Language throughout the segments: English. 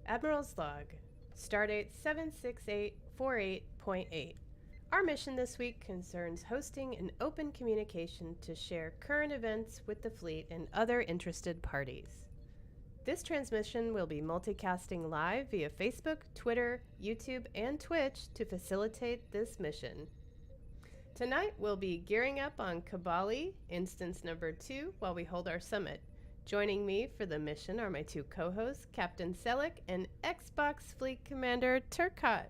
Admiral's Log, Stardate 76848.8. Our mission this week concerns hosting an open communication to share current events with the fleet and other interested parties. This transmission will be multicasting live via Facebook, Twitter, YouTube, and Twitch to facilitate this mission. Tonight we'll be gearing up on Kabali, instance number 2, while we hold our summit. Joining me for the mission are my two co-hosts, Captain Selleck and Xbox Fleet Commander Turcot.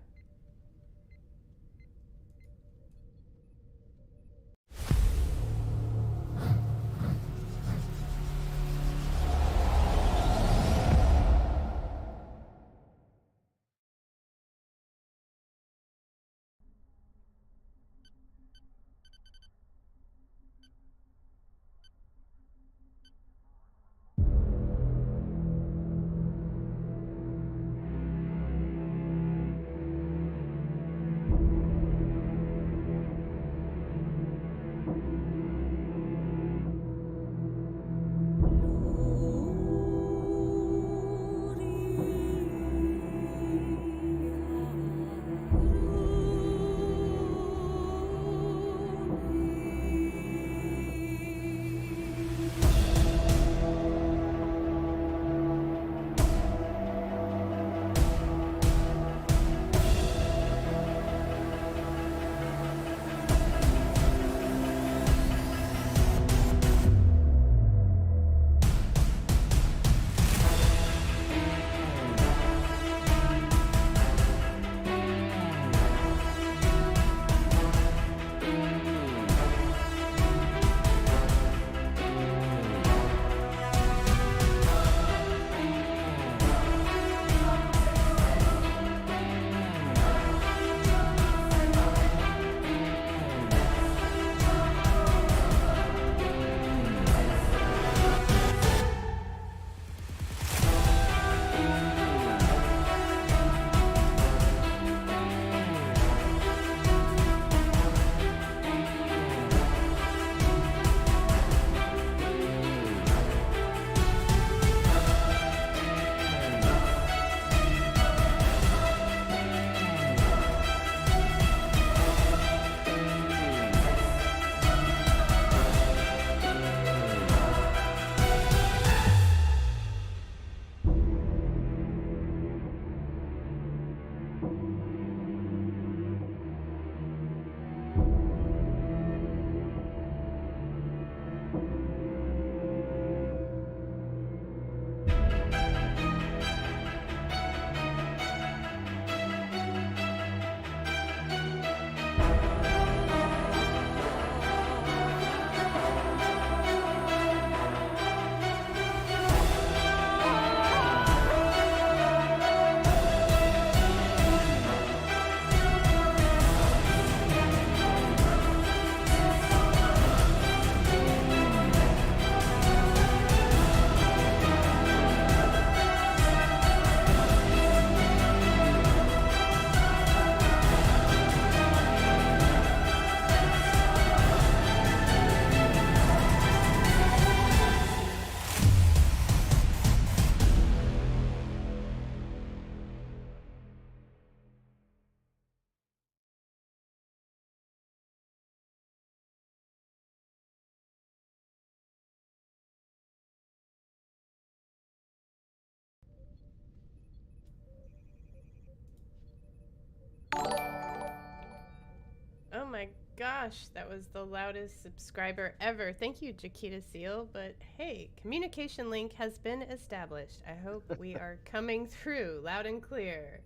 Oh my gosh, that was the loudest subscriber ever. Thank you, Jaquita Seal. But hey, communication link has been established. I hope we are coming through loud and clear.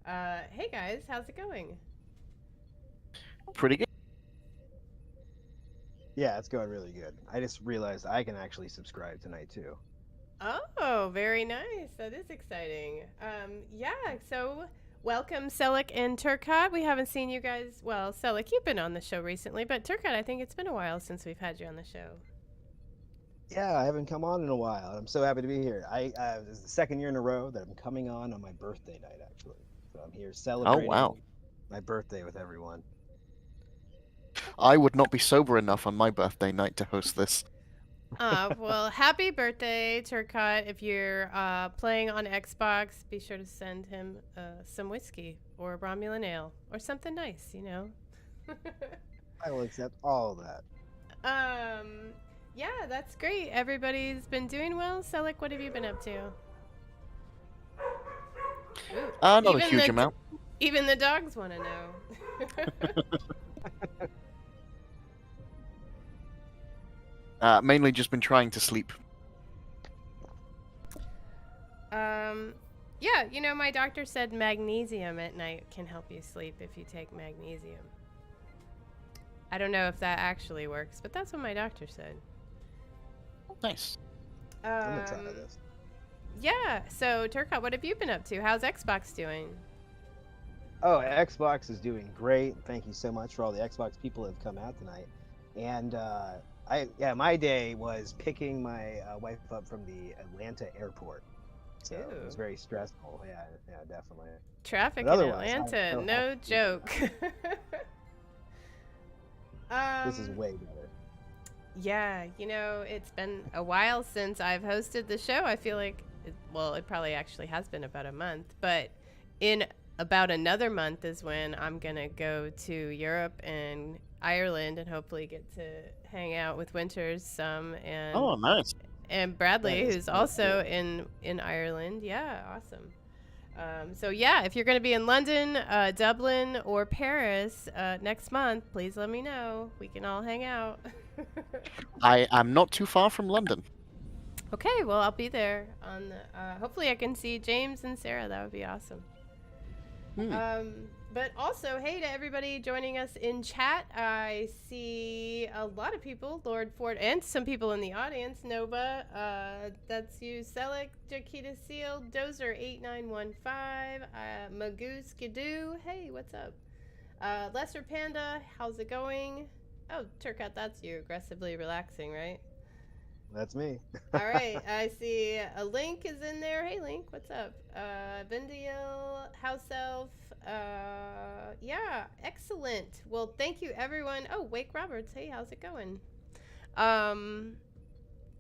Hey guys, how's it going? Pretty good. Yeah, it's going really good. I just realized I can actually subscribe tonight too. Oh, very nice. That is exciting. Yeah, so welcome, Selleck and Turcot. We haven't seen you guys. Well, Selleck, you've been on the show recently, but Turcot, I think it's been a while since we've had you on the show. Yeah, I haven't come on in a while. I'm so happy to be here. This is the second year in a row that I'm coming on my birthday night, actually. So I'm here Oh, wow. celebrating my birthday with everyone. I would not be sober enough on my birthday night to host this. Well, happy birthday, Turcotte. If you're playing on Xbox, be sure to send him some whiskey or Romulan ale or something nice, you know. I will accept all of that. um, yeah, that's great. Everybody's been doing well. Selleck, what have you been up to? Ooh, Not a huge amount. even the dogs want to know. Mainly just been trying to sleep. Yeah, you know, my doctor said magnesium at night can help you sleep if you take magnesium. I don't know if that actually works, but that's what my doctor said. Nice. I'm gonna try this. Yeah, so Turcotte, what have you been up to? How's Xbox doing? Oh, Xbox is doing great. Thank you so much for all the Xbox people that have come out tonight. And my day was picking my wife up from the Atlanta airport. So it was Ooh. very stressful. Yeah, definitely. Traffic But in otherwise, I'm Atlanta, so no happy. joke. This is way better. Yeah, you know, it's been a while since I've hosted the show. I feel like, it probably actually has been about a month, but in about another month is when I'm going to go to Europe and Ireland and hopefully get to hang out with Winters some Oh, nice. and Bradley, That is who's so also cool. in Ireland. Yeah, awesome. So yeah, if you're going to be in London, Dublin, or Paris next month, please let me know. We can all hang out. I am not too far from London. Okay, well I'll be there on the. Hopefully, I can see James and Sarah. That would be awesome. But also, hey to everybody joining us in chat. I see a lot of people, Lord Ford, and some people in the audience. Nova, that's you, Selleck, Jakita Seal, Dozer8915, Magoo Skidoo. Hey, what's up? Lesser Panda, how's it going? Oh, Turcotte, that's you, aggressively relaxing, right? That's me. All right, I see a Link is in there. Hey, Link, what's up? Vindiel, House Elf. Yeah, excellent. Well, thank you, everyone. Oh, Wake Roberts. Hey, how's it going?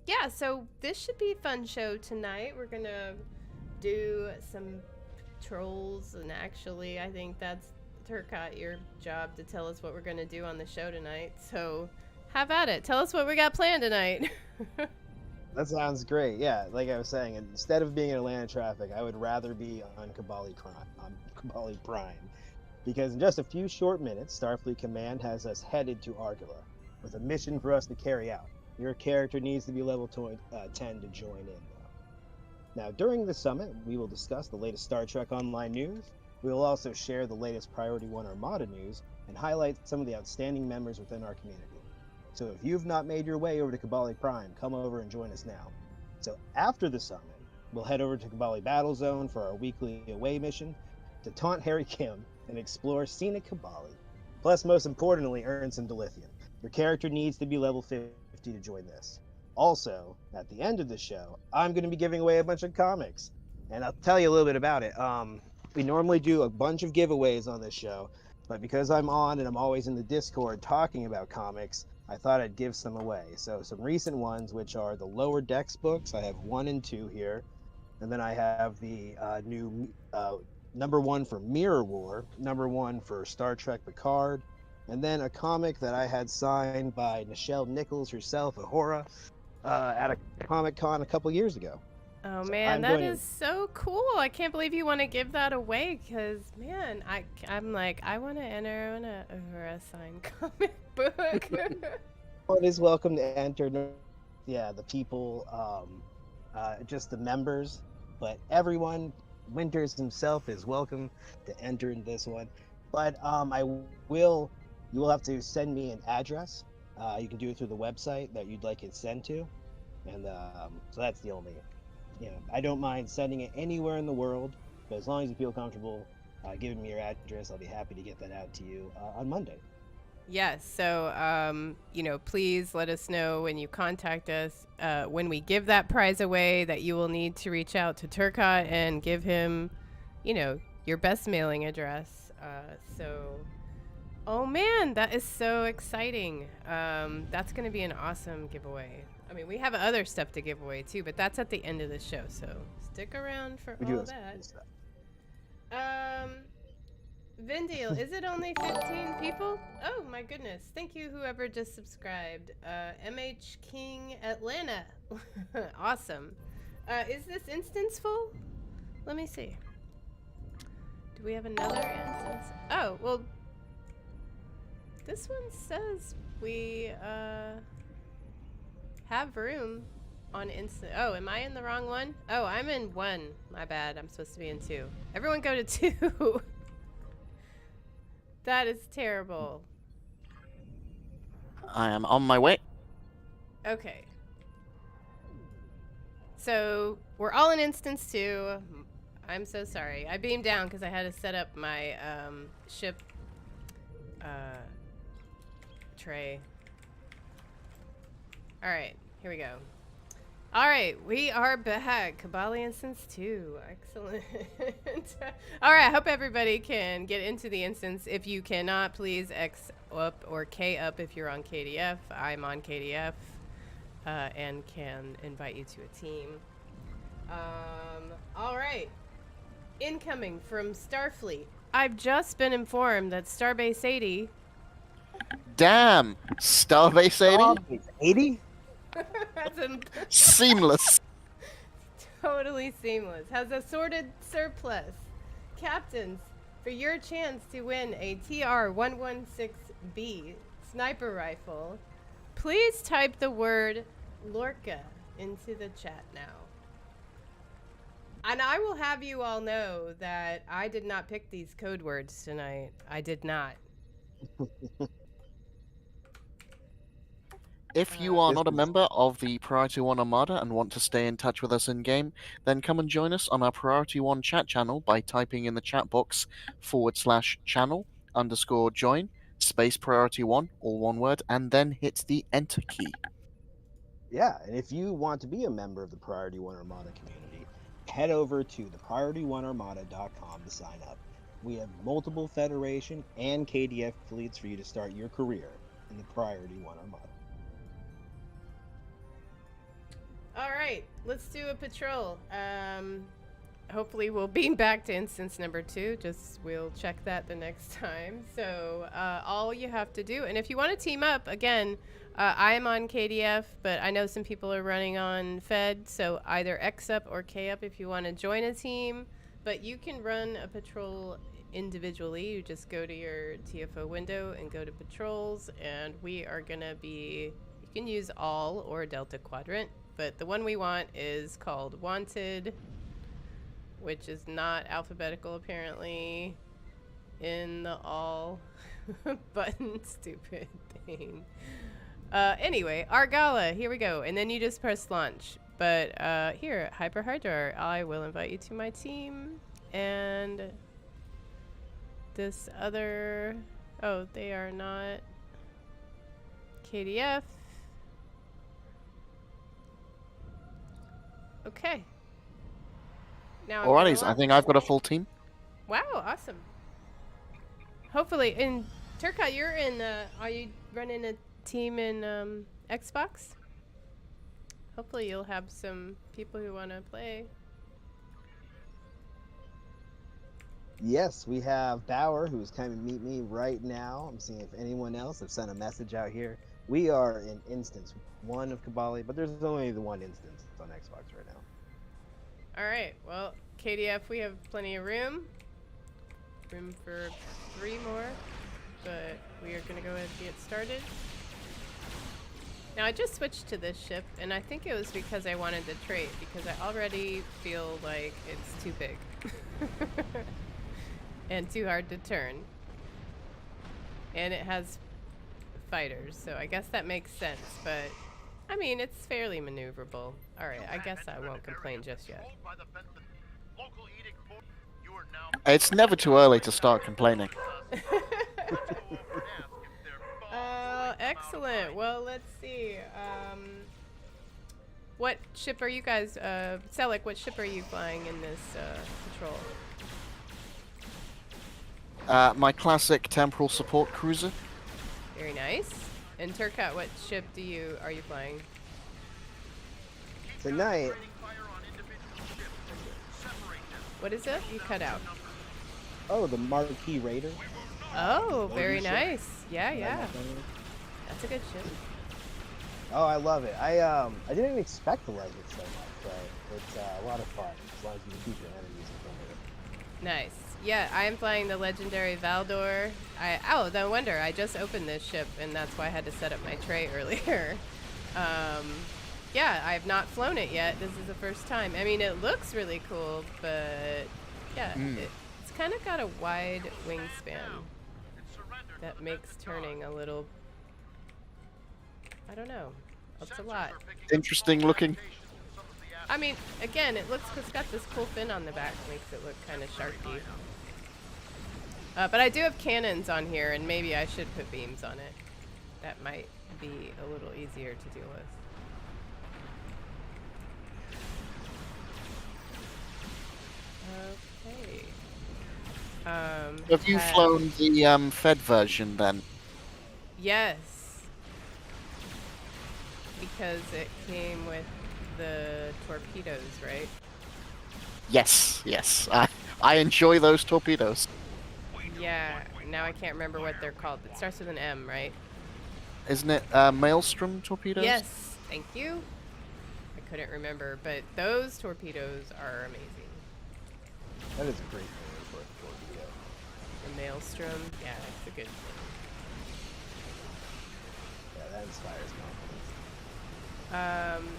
Yeah, so this should be a fun show tonight. We're gonna do some trolls, and actually, I think that's Turcotte, your job to tell us what we're gonna do on the show tonight. So, have at it. Tell us what we got planned tonight. That sounds great. Yeah, like I was saying, instead of being in Atlanta traffic, I would rather be on Kabali Prime, because in just a few short minutes, Starfleet Command has us headed to Argula with a mission for us to carry out. Your character needs to be level 10 to join in, though. Now, during the summit, we will discuss the latest Star Trek Online news. We will also share the latest Priority 1 Armada news and highlight some of the outstanding members within our community. So if you've not made your way over to Kabali Prime, come over and join us now. So after the summit, we'll head over to Kabali Battle Zone for our weekly away mission to taunt Harry Kim and explore scenic Kabali. Plus, most importantly, earn some dilithium. Your character needs to be level 50 to join this. Also, at the end of the show, I'm going to be giving away a bunch of comics. And I'll tell you a little bit about it. We normally do a bunch of giveaways on this show, but because I'm on and I'm always in the Discord talking about comics, I thought I'd give some away. So some recent ones, which are the Lower Decks books. I have 1 and 2 here. And then I have the new number 1 for Mirror War, number 1 for Star Trek Picard, and then a comic that I had signed by Nichelle Nichols herself, Ahura, at a Comic-Con a couple years ago. Oh So man, I'm that going is so cool! I can't believe you want to give that away, because man, I'm like, I want to enter on a signed comic book. Everyone is welcome to enter. Yeah, the people, just the members, but everyone, Winters himself is welcome to enter in this one. But you will have to send me an address. You can do it through the website that you'd like it sent to, and so that's the only. I don't mind sending it anywhere in the world, but as long as you feel comfortable giving me your address, I'll be happy to get that out to you on Monday. Yes. So, please let us know when you contact us. When we give that prize away, that you will need to reach out to Turcotte and give him, your best mailing address. Oh man, that is so exciting. That's going to be an awesome giveaway. I mean, we have other stuff to give away too, but that's at the end of the show. So stick around for We do all have that. some Um, Vindale, is it only 15 people? Oh my goodness. Thank you whoever just subscribed. MH King Atlanta. Awesome. Is this instance full? Let me see. Do we have another instance? Oh, well, this one says we have room on instant. Oh, am I in the wrong one? Oh, I'm in 1. My bad. I'm supposed to be in 2. Everyone go to 2. That is terrible. I am on my way. Okay. So we're all in instance 2. I'm so sorry. I beamed down because I had to set up my ship tray. All right, here we go. All right, we are back. Kabali Instance 2. Excellent. All right, I hope everybody can get into the instance. If you cannot, please X up or K up if you're on KDF. I'm on KDF and can invite you to a team. All right. Incoming from Starfleet. I've just been informed that Starbase 80... Damn! Starbase 80? 80? That's Seamless. totally seamless. Has a sorted surplus. Captains, for your chance to win a TR-116B sniper rifle, please type the word Lorca into the chat now. And I will have you all know that I did not pick these code words tonight. I did not. If you are not a member of the Priority 1 Armada and want to stay in touch with us in-game, then come and join us on our Priority 1 chat channel by typing in the chat box /channel_join, space Priority 1, all one word, and then hit the Enter key. Yeah, and if you want to be a member of the Priority 1 Armada community, head over to thepriority1armada.com to sign up. We have multiple Federation and KDF fleets for you to start your career in the Priority 1 Armada. All right, let's do a patrol. Hopefully we'll beam back to instance number 2. We'll check that the next time. So all you have to do, and if you want to team up, again, I am on KDF, but I know some people are running on Fed, so either X up or K up if you want to join a team. But you can run a patrol individually. You just go to your TFO window and go to patrols, and we are going to be, you can use all or Delta Quadrant. But the one we want is called Wanted, which is not alphabetical apparently in the all button stupid thing. Anyway, Argala, here we go. And then you just press launch. But here, Hyperhydra, I will invite you to my team. And this other, oh, they are not KDF. Okay. Now Alrighty, I think I've got a full team. Wow, awesome. Hopefully, in Turcotte, you're in. Are you running a team in Xbox? Hopefully, you'll have some people who want to play. Yes, we have Bauer, who's coming to meet me right now. I'm seeing if anyone else have sent a message out here. We are in instance 1 of Kabali, but there's only the one instance on Xbox right now. All right. Well, KDF, we have plenty of room. Room for 3 more, but we are going to go ahead and get started. Now, I just switched to this ship, and I think it was because I wanted to trade, because I already feel like it's too big. And too hard to turn. And it has fighters, so I guess that makes sense, but I mean, it's fairly maneuverable. Alright, I guess I won't complain just yet. It's never too early to start complaining. Excellent. Well, let's see. What ship are you guys, Selleck, what ship are you flying in this patrol? My classic temporal support cruiser. Very nice. And Turcat, what ship are you flying? Tonight, What is it? You cut out. oh, the Marquee Raider. Oh, very nice. Yeah, yeah. That's a good ship. Oh, I love it. I didn't expect to like it so much, but it's a lot of fun as long as you can keep your enemies in front of it. Nice. Yeah, I am flying the legendary Valdor. Oh, no wonder. I just opened this ship, and that's why I had to set up my tray earlier. Yeah, I have not flown it yet. This is the first time. I mean, it looks really cool, but yeah, it's kind of got a wide wingspan that makes turning a little, I don't know. It's a lot. Interesting looking. I mean, again, it's got this cool fin on the back, makes it look kind of sharky. But I do have cannons on here, and maybe I should put beams on it. That might be a little easier to deal with. Okay. Have you flown the Fed version then? Yes. Because it came with the torpedoes, right? Yes, yes. I enjoy those torpedoes. Yeah. Now I can't remember what they're called. It starts with an M, right? Isn't it Maelstrom torpedoes? Yes. Thank you. I couldn't remember, but those torpedoes are amazing. That is a great name for a torpedo. The Maelstrom. Yeah, it's a good name. Yeah, that inspires confidence.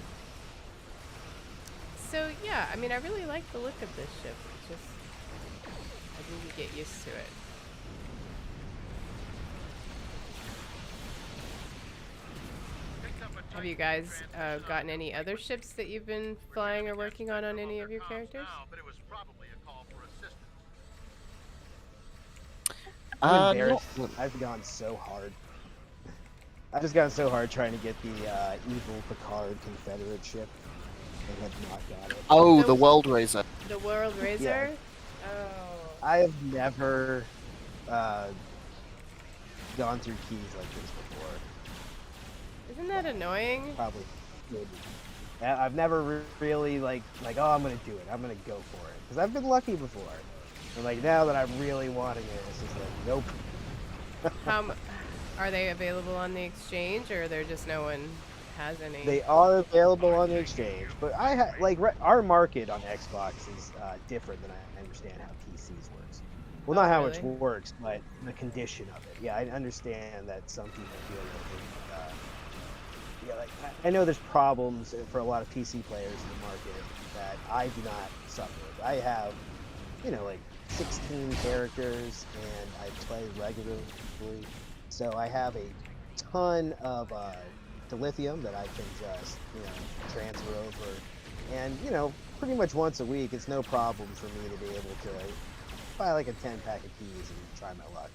So yeah, I mean, I really like the look of this ship. It's just, I need to get used to it. Have you guys gotten any other ships that you've been flying or working on any of your characters? I'm embarrassed. I've gone so hard. I've just gotten so hard trying to get the evil Picard Confederate ship, and have not got it. Oh, the World Raiser. The World Raiser? Yeah. Oh. I have never gone through keys like this before. Isn't that annoying? Probably. Maybe. I've never really like, oh, I'm gonna do it. I'm gonna go for it. Because I've been lucky before. And like now that I'm really wanting it, it's just like, nope. Are they available on the exchange, or there just no one has any? They are available on the exchange, but our market on Xbox is different than I understand how PCs works. Well, not how much works, but the condition of it. Yeah, I understand that some people feel like I know there's problems for a lot of PC players in the market that I do not suffer with. I have, like 16 characters, and I play regularly, so I have a ton of dilithium that I can just transfer over, and pretty much once a week it's no problem for me to be able to buy like a 10-pack of keys and try my luck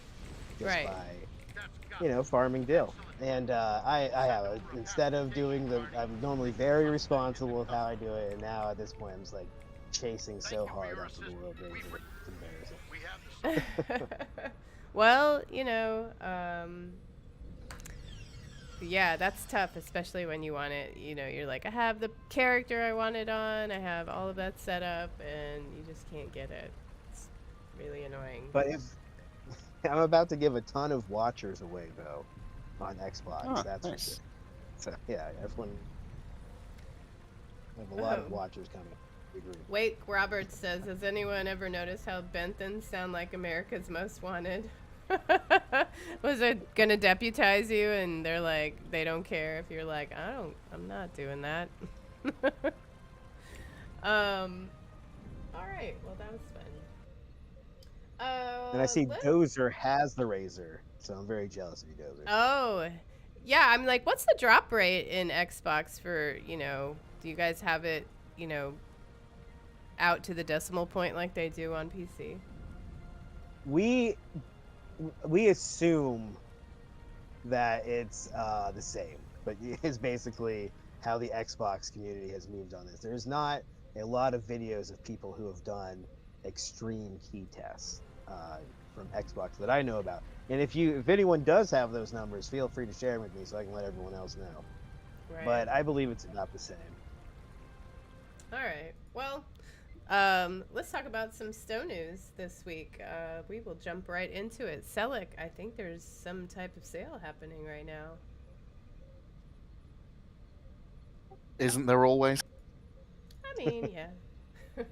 just by farming dill. And I have instead of doing I'm normally very responsible with how I do it, and now at this point I'm just like chasing so hard after the World Raiser. It's embarrassing. Well, yeah, that's tough, especially when you want it. You're like, I have the character I wanted on, I have all of that set up, and you just can't get it. It's really annoying. But if I'm about to give a ton of watchers away though on Xbox, that's nice. for sure. So yeah, everyone. I have a lot of watchers coming. Wake Roberts says, has anyone ever noticed how Benthans sound like America's Most Wanted? Was it gonna deputize you, and they're like, they don't care if you're like, I'm not doing that. All right, well, that was fun. And I see Dozer has the Razor, so I'm very jealous of you, Dozer. Oh, yeah, I'm like, what's the drop rate in Xbox for, do you guys have it, out to the decimal point like they do on PC? We assume that it's the same, but it's basically how the Xbox community has moved on this. There's not a lot of videos of people who have done extreme key tests from Xbox that I know about. And if anyone does have those numbers, feel free to share them with me so I can let everyone else know. Right. But I believe it's about the same. All right. Well, let's talk about some Stowe news this week. We will jump right into it. Selic, I think there's some type of sale happening right now. Isn't there always? I mean, yeah.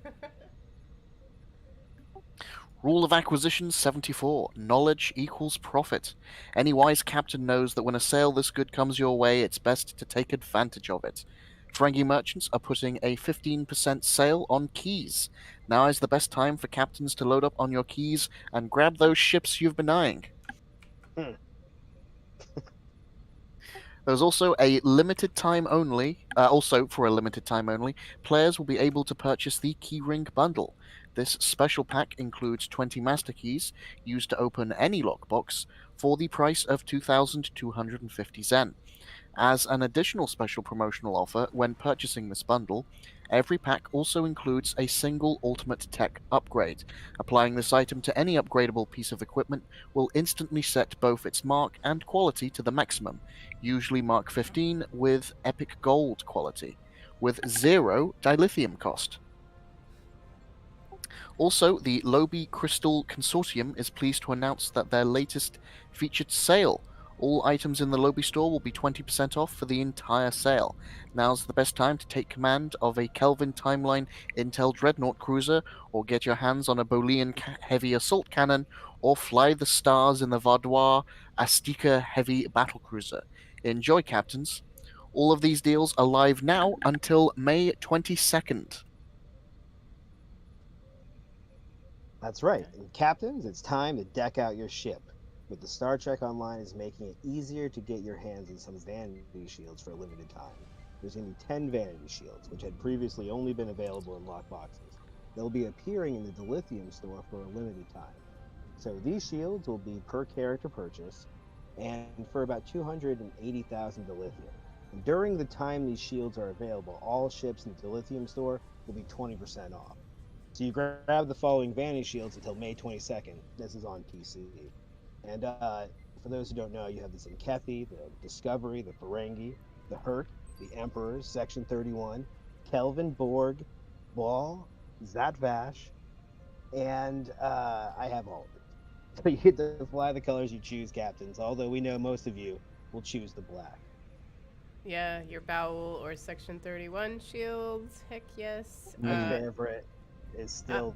Rule of Acquisition 74. Knowledge equals profit. Any wise captain knows that when a sale this good comes your way, it's best to take advantage of it. Ferengi merchants are putting a 15% sale on keys. Now is the best time for captains to load up on your keys and grab those ships you've been eyeing. Hmm. There's also a limited time only, for a limited time only, players will be able to purchase the Keyring Bundle. This special pack includes 20 master keys used to open any lockbox for the price of 2,250 Zen. As an additional special promotional offer, when purchasing this bundle, every pack also includes a single ultimate tech upgrade. Applying this item to any upgradable piece of equipment will instantly set both its mark and quality to the maximum, usually Mark 15 with epic gold quality, with 0 dilithium cost. Also, the Lobi Crystal Consortium is pleased to announce that their latest featured sale. All items in the Lobi store will be 20% off for the entire sale. Now's the best time to take command of a Kelvin Timeline Intel Dreadnought cruiser, or get your hands on a Boolean heavy assault cannon, or fly the stars in the Vaudois Astika heavy battlecruiser. Enjoy, captains. All of these deals are live now until May 22nd. That's right. And captains, it's time to deck out your ship. But the Star Trek Online is making it easier to get your hands on some vanity shields for a limited time. There's going to be 10 vanity shields, which had previously only been available in locked boxes. They'll be appearing in the Dilithium store for a limited time. So these shields will be per character purchase, and for about 280,000 dilithium. And during the time these shields are available, all ships in the Dilithium store will be 20% off. So you grab the following vanity shields until May 22nd. This is on PC. And for those who don't know, you have the Zenkethi, the Discovery, the Ferengi, the Herc, the Emperors, Section 31, Kelvin, Borg, Ball, Zatvash, and I have all of it. So you get to fly the colors you choose, captains, although we know most of you will choose the black. Yeah, your Bowel or Section 31 shields. Heck yes. My favorite is still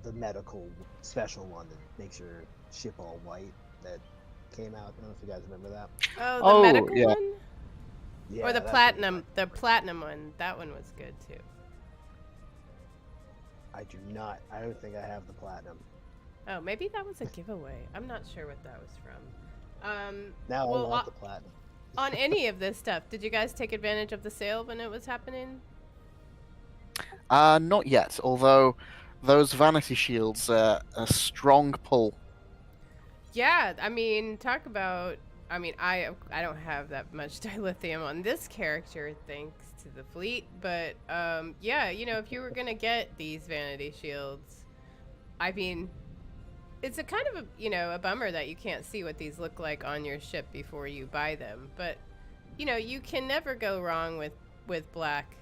the medical special one that makes your ship all white that came out. I don't know if you guys remember that. Oh, the medical yeah. one? Yeah, Or the that's platinum. The platinum one. That one was good too. I do not. I don't think I have the platinum. Oh, maybe that was a giveaway. I'm not sure what that was from. Now well, I want the platinum. On any of this stuff, did you guys take advantage of the sale when it was happening? Not yet, although those vanity shields are a strong pull. Yeah, I mean, talk about. I mean, I don't have that much dilithium on this character thanks to the fleet, but yeah, you know, if you were gonna get these vanity shields, I mean, it's a kind of a bummer that you can't see what these look like on your ship before you buy them, but you can never go wrong with black.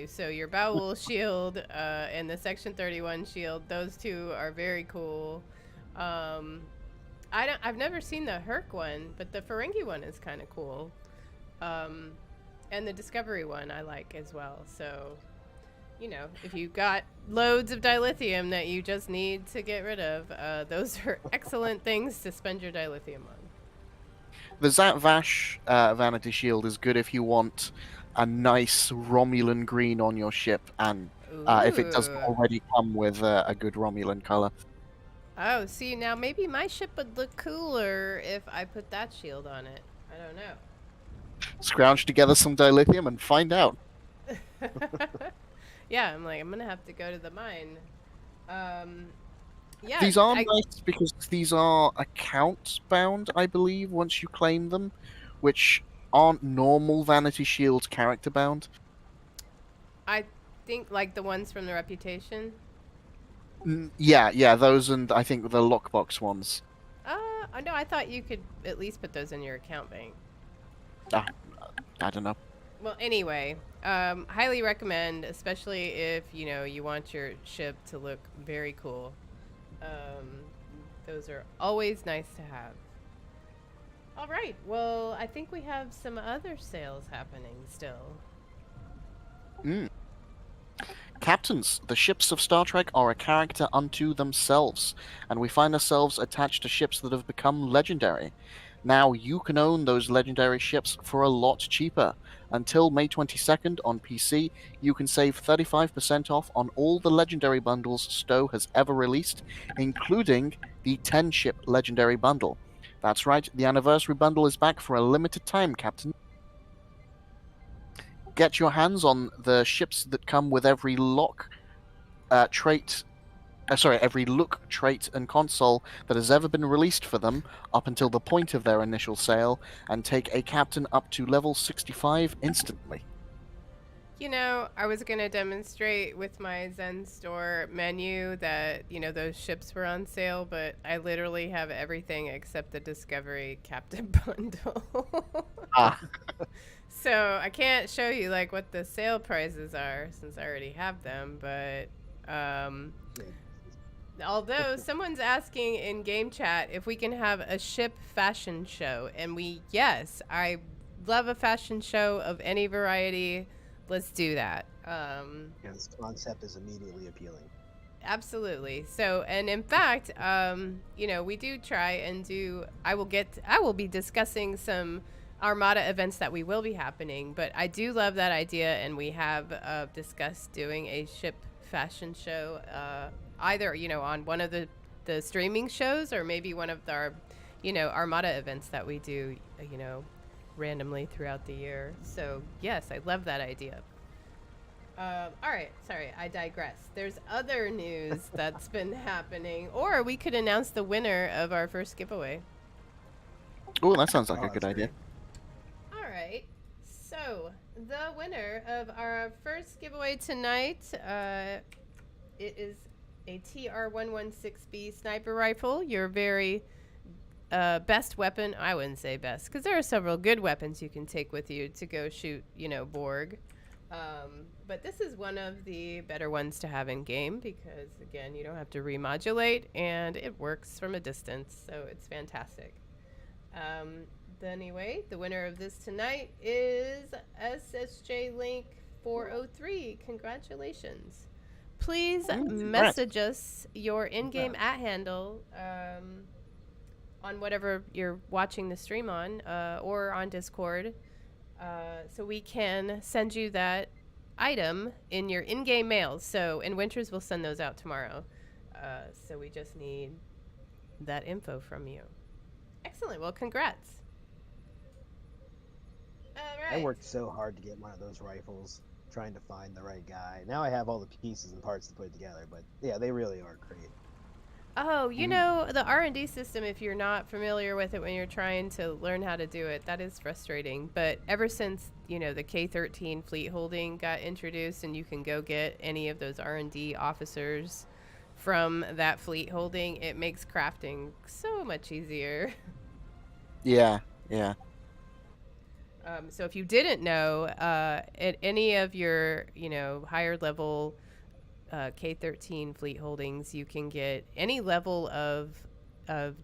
So your Bowel shield and the Section 31 shield, those two are very cool. I've never seen the Herc one, but the Ferengi one is kind of cool. And the Discovery one I like as well. So, if you've got loads of dilithium that you just need to get rid of, those are excellent things to spend your dilithium on. The Zatvash vanity shield is good if you want a nice Romulan green on your ship, and if it doesn't Ooh. already come with a good Romulan color. Oh, see, now maybe my ship would look cooler if I put that shield on it. I don't know. Scrounge together some dilithium and find out. Yeah, I'm gonna have to go to the mine. Yeah, These are nice because these are account bound, I believe, once you claim them, which aren't normal Vanity Shield character bound. I think like the ones from the Reputation. Yeah, those and I think the lockbox ones. I know. I thought you could at least put those in your account bank. Ah, I don't know. Well, anyway, highly recommend, especially if you want your ship to look very cool. Um, those are always nice to have. All right. Well, I think we have some other sales happening still. Mm. Captains, the ships of Star Trek are a character unto themselves, and we find ourselves attached to ships that have become legendary. Now you can own those legendary ships for a lot cheaper. Until May 22nd on PC, you can save 35% off on all the legendary bundles Stowe has ever released, including the 10-ship legendary bundle. That's right, the anniversary bundle is back for a limited time, Captain. Get your hands on the ships that come with every every look, trait, and console that has ever been released for them up until the point of their initial sale, and take a captain up to level 65 instantly. I was going to demonstrate with my Zen Store menu that, those ships were on sale, but I literally have everything except the Discovery Captain Bundle. Ah, So I can't show you, like, what the sale prices are since I already have them, but although someone's asking in game chat if we can have a ship fashion show, and yes, I love a fashion show of any variety. Let's do that. This concept is immediately appealing. Absolutely. So, and in fact, we do try and do. I will be discussing some Armada events that we will be happening, but I do love that idea, and we have discussed doing a ship fashion show, either on one of the streaming shows, or maybe one of our Armada events that we do randomly throughout the year. So yes, I love that idea. All right, sorry, I digress. There's other news that's been happening, or we could announce the winner of our first giveaway. oh, that sounds like a Oh, good that's idea. great. All right, so the winner of our first giveaway tonight, it is a TR-116B sniper rifle, your very best weapon. I wouldn't say best, because there are several good weapons you can take with you to go shoot, Borg. But this is one of the better ones to have in game because, again, you don't have to remodulate and it works from a distance, so it's fantastic. Anyway, the winner of this tonight is SSJ Link 403. Congratulations. Please message us your in-game @handle on whatever you're watching the stream on, or on Discord, so we can send you that item in your in-game mail. So, and Winters will send those out tomorrow. So we just need that info from you. Excellent. Well, congrats. All right. I worked so hard to get one of those rifles, trying to find the right guy. Now I have all the pieces and parts to put together, but yeah, they really are great. Oh, the R&D system, if you're not familiar with it when you're trying to learn how to do it, that is frustrating. But ever since, the K-13 fleet holding got introduced and you can go get any of those R&D officers from that fleet holding, it makes crafting so much easier. Yeah. So if you didn't know, at any of your, higher level K-13 fleet holdings, you can get any level of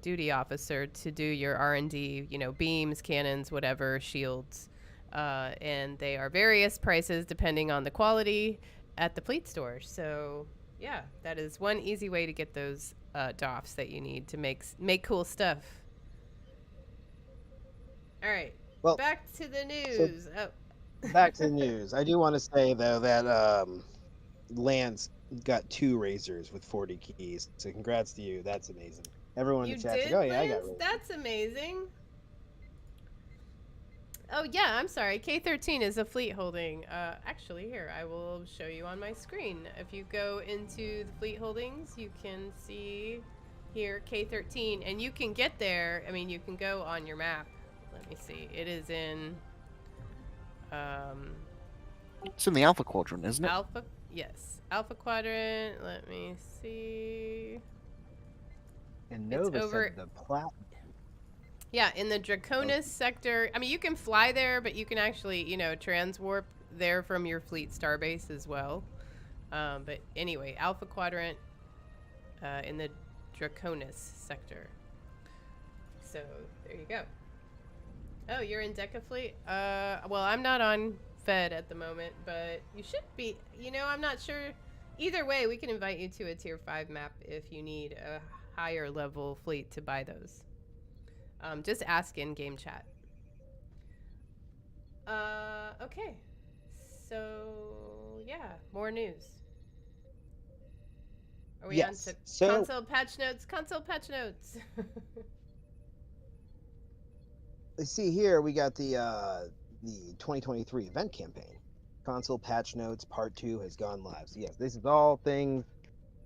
duty officer to do your R&D, beams, cannons, whatever, shields. And they are various prices depending on the quality at the fleet store. So, yeah, that is one easy way to get those DOFs that you need to make cool stuff. All right. Well, back to the news. Back to the news. I do want to say, though, that Lance got 2 razors with 40 keys. So congrats to you. That's amazing. Everyone in the chat's like, oh, yeah, I got razors. That's amazing. Oh yeah, I'm sorry. K13 is a fleet holding. Actually, here I will show you on my screen. If you go into the fleet holdings, you can see here K13, and you can get there. I mean, you can go on your map. Let me see. It is in um, It's in the Alpha Quadrant, isn't it? Alpha. Yes, Alpha Quadrant. Let me see. And It's Nova over. said the plat. Yeah, in the Draconis sector. I mean, you can fly there, but you can actually, transwarp there from your fleet starbase as well. But anyway, Alpha Quadrant in the Draconis sector. So there you go. Oh, you're in Deca Fleet? Well, I'm not on Fed at the moment, but you should be. I'm not sure. Either way, we can invite you to a Tier 5 map if you need a higher level fleet to buy those. Just ask in game chat. Okay. So, yeah, more news. Are we on to console patch notes? Console patch notes. Let's see here. We got the 2023 event campaign. Console patch notes part 2 has gone live. So yes, this is all things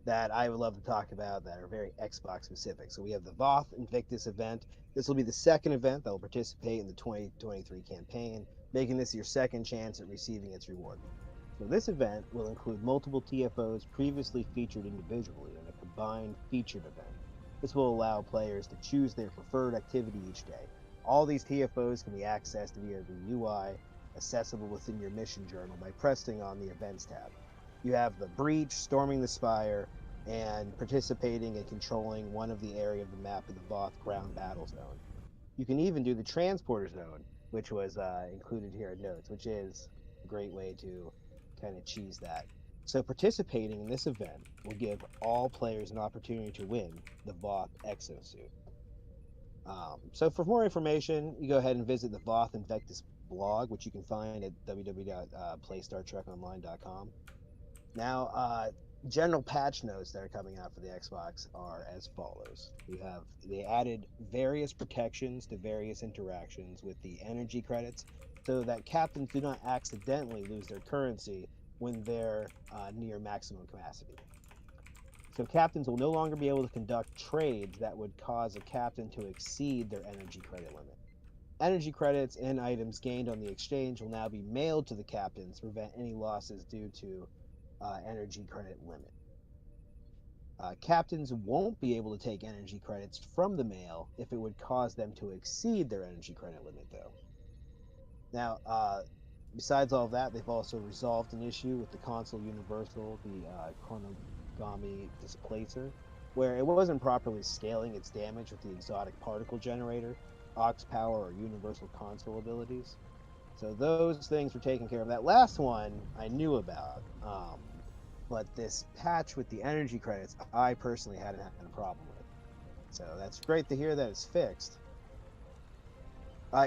that I would love to talk about that are very Xbox specific. So we have the Voth Invictus event. This will be the second event that will participate in the 2023 campaign, making this your second chance at receiving its reward. So this event will include multiple TFOs previously featured individually in a combined featured event. This will allow players to choose their preferred activity each day. All these TFOs can be accessed via the UI accessible within your mission journal by pressing on the Events tab. You have the Breach, Storming the Spire, and participating and controlling one of the area of the map in the Voth Ground Battle Zone. You can even do the Transporter Zone, which was included here in notes, which is a great way to kind of cheese that. So participating in this event will give all players an opportunity to win the Voth Exosuit. So for more information, you go ahead and visit the Voth Invictus blog, which you can find at www.playstartrekonline.com. Now, general patch notes that are coming out for the Xbox are as follows. They added various protections to various interactions with the energy credits so that captains do not accidentally lose their currency when they're near maximum capacity. So captains will no longer be able to conduct trades that would cause a captain to exceed their energy credit limit. Energy credits and items gained on the exchange will now be mailed to the captains to prevent any losses due to energy credit limit. Captains won't be able to take energy credits from the mail if it would cause them to exceed their energy credit limit, though. Now, besides all of that, they've also resolved an issue with the console universal, the Chronogami displacer, where it wasn't properly scaling its damage with the exotic particle generator, aux power, or universal console abilities. So those things were taken care of. That last one I knew about, but this patch with the energy credits, I personally hadn't had a problem with. So that's great to hear that it's fixed.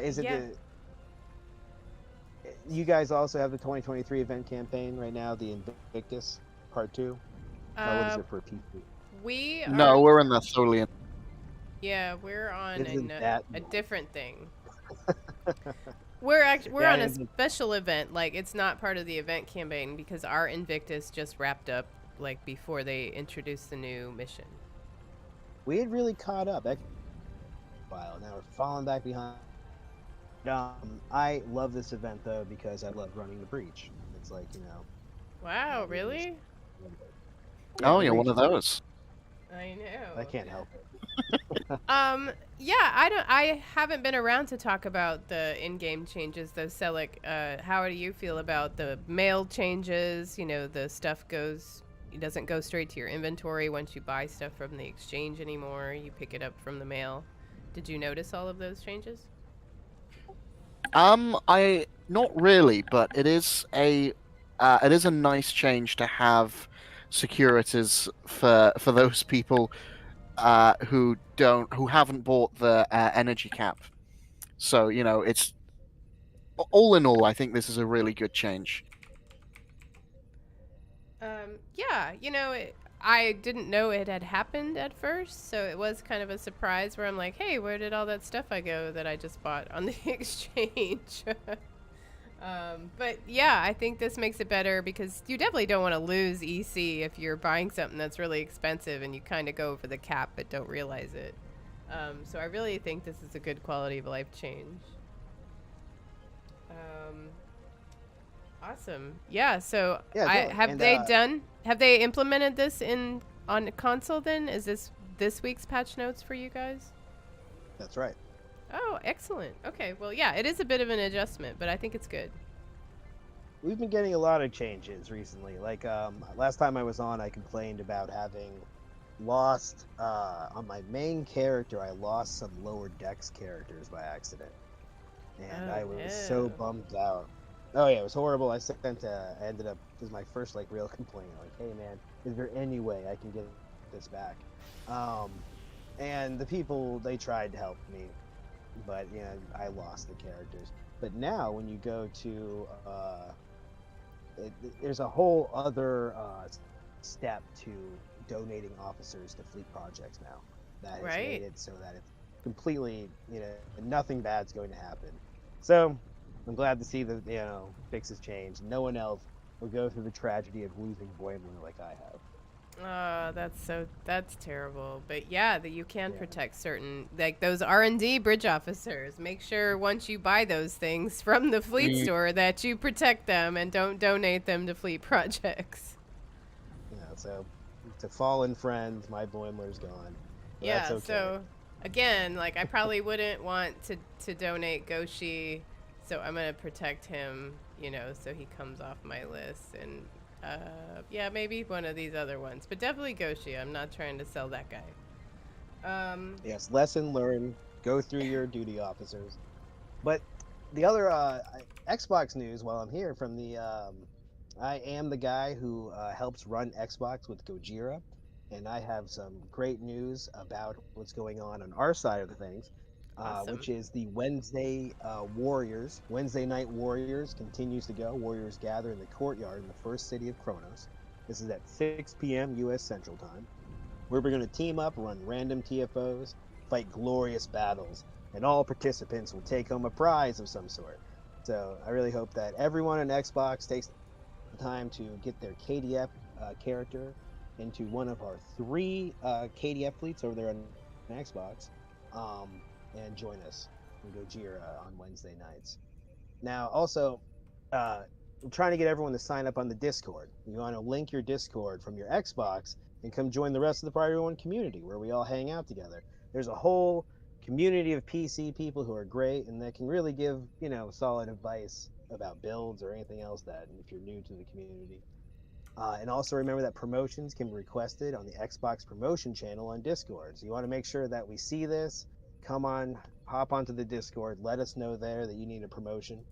Is it Yeah. you guys also have the 2023 event campaign right now, the Invictus Part 2? What is it for PC? We are. No, we're in the Tholian. Yeah, we're on Isn't that a different thing. We're Yeah, on a it is. special event. Like, it's not part of the event campaign because our Invictus just wrapped up like before they introduced the new mission. We had really caught up. Now we're falling back behind. I love this event though because I love running the Breach. It's like, Wow, really? Oh, the yeah, one Breach of those. I know. I can't help it. Yeah, I haven't been around to talk about the in-game changes though. Selic, how do you feel about the mail changes? The stuff it doesn't go straight to your inventory once you buy stuff from the exchange anymore. You pick it up from the mail. Did you notice all of those changes? I not really, but it is a nice change to have securities for those people who haven't bought the energy cap. So it's all in all, I think this is a really good change. Yeah, I didn't know it had happened at first, so it was kind of a surprise where I'm like, hey, where did all that stuff I go that I just bought on the exchange? But yeah, I think this makes it better because you definitely don't want to lose EC if you're buying something that's really expensive and you kind of go over the cap but don't realize it. So I really think this is a good quality of life change. Um, Awesome. Yeah, so Yeah, I totally. have And have they implemented this in on console then? Is this week's patch notes for you guys? that's right. Oh, excellent. Okay. Well, yeah, it is a bit of an adjustment, but I think it's good. We've been getting a lot of changes recently. Like last time I was on, I complained about having lost on my main character. I lost some lower decks characters by accident, and Oh, I was so no. bummed out. Oh yeah, it was horrible. I ended up, this is my first like real complaint. Like, hey man, is there any way I can get this back? Um, and the people, they tried to help me, but I lost the characters. But now when you go to there's a whole other step to donating officers to fleet projects now that has made Right. it so that it's completely, nothing bad's going to happen. So I'm glad to see that, fixes change. No one else will go through the tragedy of losing Boimler like I have. That's terrible. But yeah, that you can Yeah. protect certain like those R&D bridge officers. Make sure once you buy those things from the fleet Mm. store that you protect them and don't donate them to fleet projects. So to fallen friends, my Boimler's gone. But that's Yeah, okay. so again, like I probably wouldn't want to donate Goshi, so I'm gonna protect him, so he comes off my list. And yeah, maybe one of these other ones, but definitely Goshi. I'm not trying to sell that guy. Yes, lesson learned. Go through your duty officers. But the other Xbox news while I'm here from the I am the guy who helps run Xbox with Gojira, and I have some great news about what's going on our side of the things, Awesome. which is the Wednesday night Warriors continues to go. Warriors gather in the courtyard in the first city of Kronos. This is at 6 p.m. U.S. Central Time, where we're going to team up, run random TFOs, fight glorious battles, and all participants will take home a prize of some sort. So I really hope that everyone on Xbox takes the time to get their KDF character into one of our three KDF fleets over there on Xbox, um, and join us in Gojira on Wednesday nights. Now, also, I'm trying to get everyone to sign up on the Discord. You want to link your Discord from your Xbox and come join the rest of the Priority One community where we all hang out together. There's a whole community of PC people who are great and that can really give, solid advice about builds or anything else that if you're new to the community. And also remember that promotions can be requested on the Xbox promotion channel on Discord. So you want to make sure that we see this. Come on, hop onto the Discord. Let us know there that you need a promotion.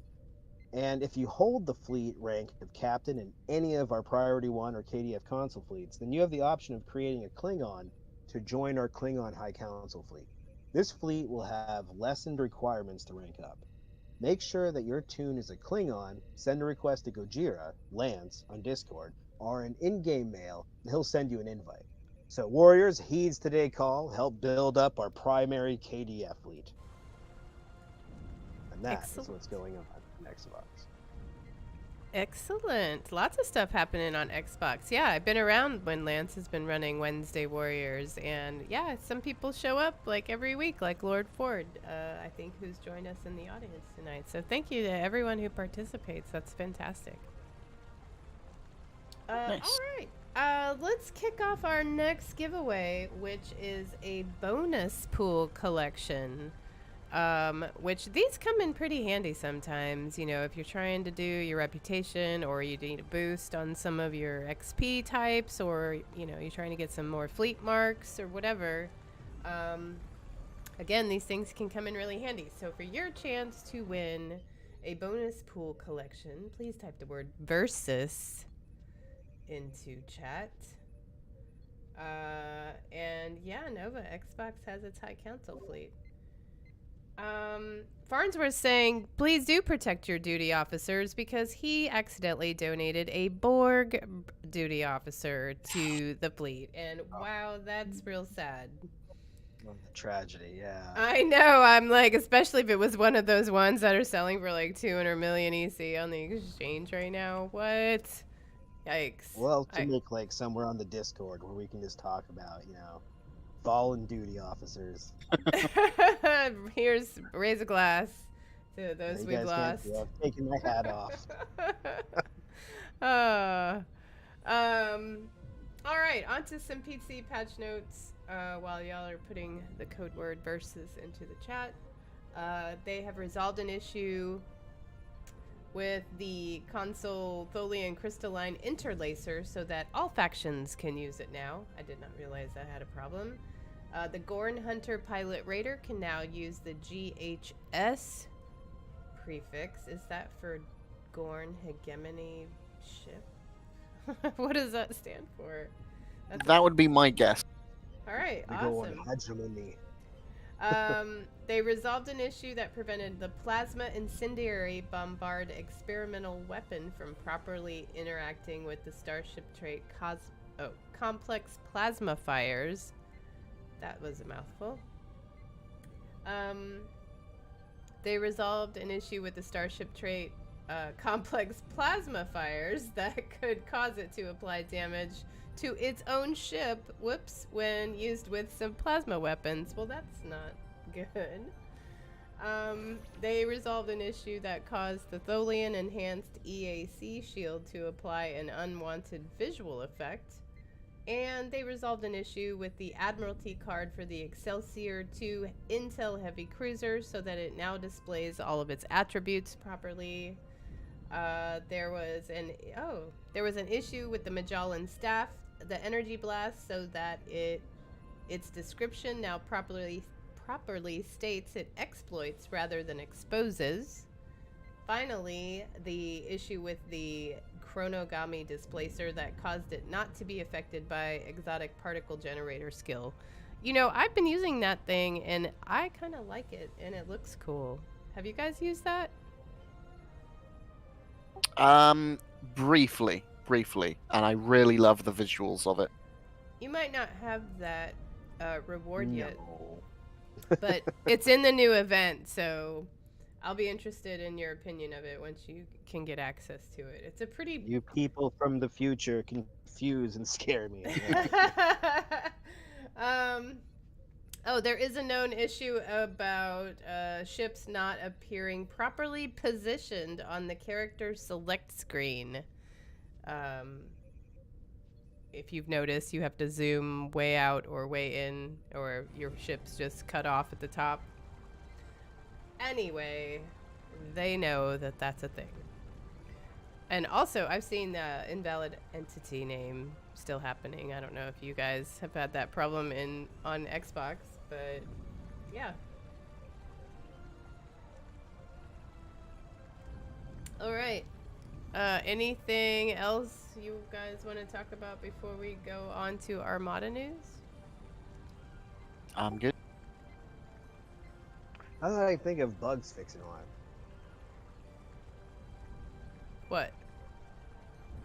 And if you hold the fleet rank of captain in any of our Priority 1 or KDF console fleets, then you have the option of creating a Klingon to join our Klingon High Council fleet. This fleet will have lessened requirements to rank up. Make sure that your tune is a Klingon, send a request to Gojira, Lance, on Discord, or an in-game mail, and he'll send you an invite. So Warriors, heeds today's call, help build up our primary KDF fleet. And that is Excellent. what's going on in Xbox. Excellent. Lots of stuff happening on Xbox. Yeah, I've been around when Lance has been running Wednesday Warriors. And yeah, some people show up like every week, like Lord Ford, I think, who's joined us in the audience tonight. So thank you to everyone who participates. That's fantastic. All Nice. right. Let's kick off our next giveaway, which is a bonus pool collection. Which these come in pretty handy sometimes, if you're trying to do your reputation or you need a boost on some of your XP types or, you're trying to get some more fleet marks or whatever. Again, these things can come in really handy. So for your chance to win a bonus pool collection, please type the word versus into chat. And yeah, Nova, Xbox has its High Council fleet. Farnsworth saying, please do protect your duty officers because he accidentally donated a Borg duty officer to the fleet. And wow, that's real sad. What a tragedy, yeah. I know. I'm like, especially if it was one of those ones that are selling for like 200 million EC on the exchange right now. What? Yikes. Well, to make like somewhere on the Discord where we can just talk about, fallen duty officers. Here's raise a glass to those You we've guys lost. can't see, I've taken my hat off. All right, on to some PC patch notes while y'all are putting the code word versus into the chat. They have resolved an issue with the console Tholian crystalline interlacer so that all factions can use it now. I did not realize that had a problem. The Gorn Hunter Pilot Raider can now use the GHS prefix. Is that for Gorn Hegemony Ship? What does that stand for? That would be my guess. All right, The awesome. Gorn Hegemony. They resolved an issue that prevented the plasma incendiary bombard experimental weapon from properly interacting with the starship trait complex plasma fires. That was a mouthful. They resolved an issue with the starship trait complex plasma fires that could cause it to apply damage to its own ship, when used with some plasma weapons. Well, that's not good. They resolved an issue that caused the Tholian enhanced EAC shield to apply an unwanted visual effect. And they resolved an issue with the Admiralty card for the Excelsior 2 Intel Heavy Cruiser so that it now displays all of its attributes properly. There was an issue with the Magellan staff, the Energy Blast, so that its description now properly states it exploits rather than exposes. Finally, the issue with the Chronogami displacer that caused it not to be affected by exotic particle generator skill. I've been using that thing and I kind of like it and it looks cool. Have you guys used that? Briefly, and I really love the visuals of it. You might not have that reward yet, No. but it's in the new event, so I'll be interested in your opinion of it once you can get access to it. It's a pretty... You people from the future confuse and scare me. There is a known issue about ships not appearing properly positioned on the character select screen. If you've noticed, you have to zoom way out or way in, or your ship's just cut off at the top. Anyway, they know that that's a thing. And also, I've seen the invalid entity name still happening. I don't know if you guys have had that problem on Xbox, but yeah. All right. Anything else you guys want to talk about before we go on to Armada news? I'm good. How did I think of bugs fixing one? What?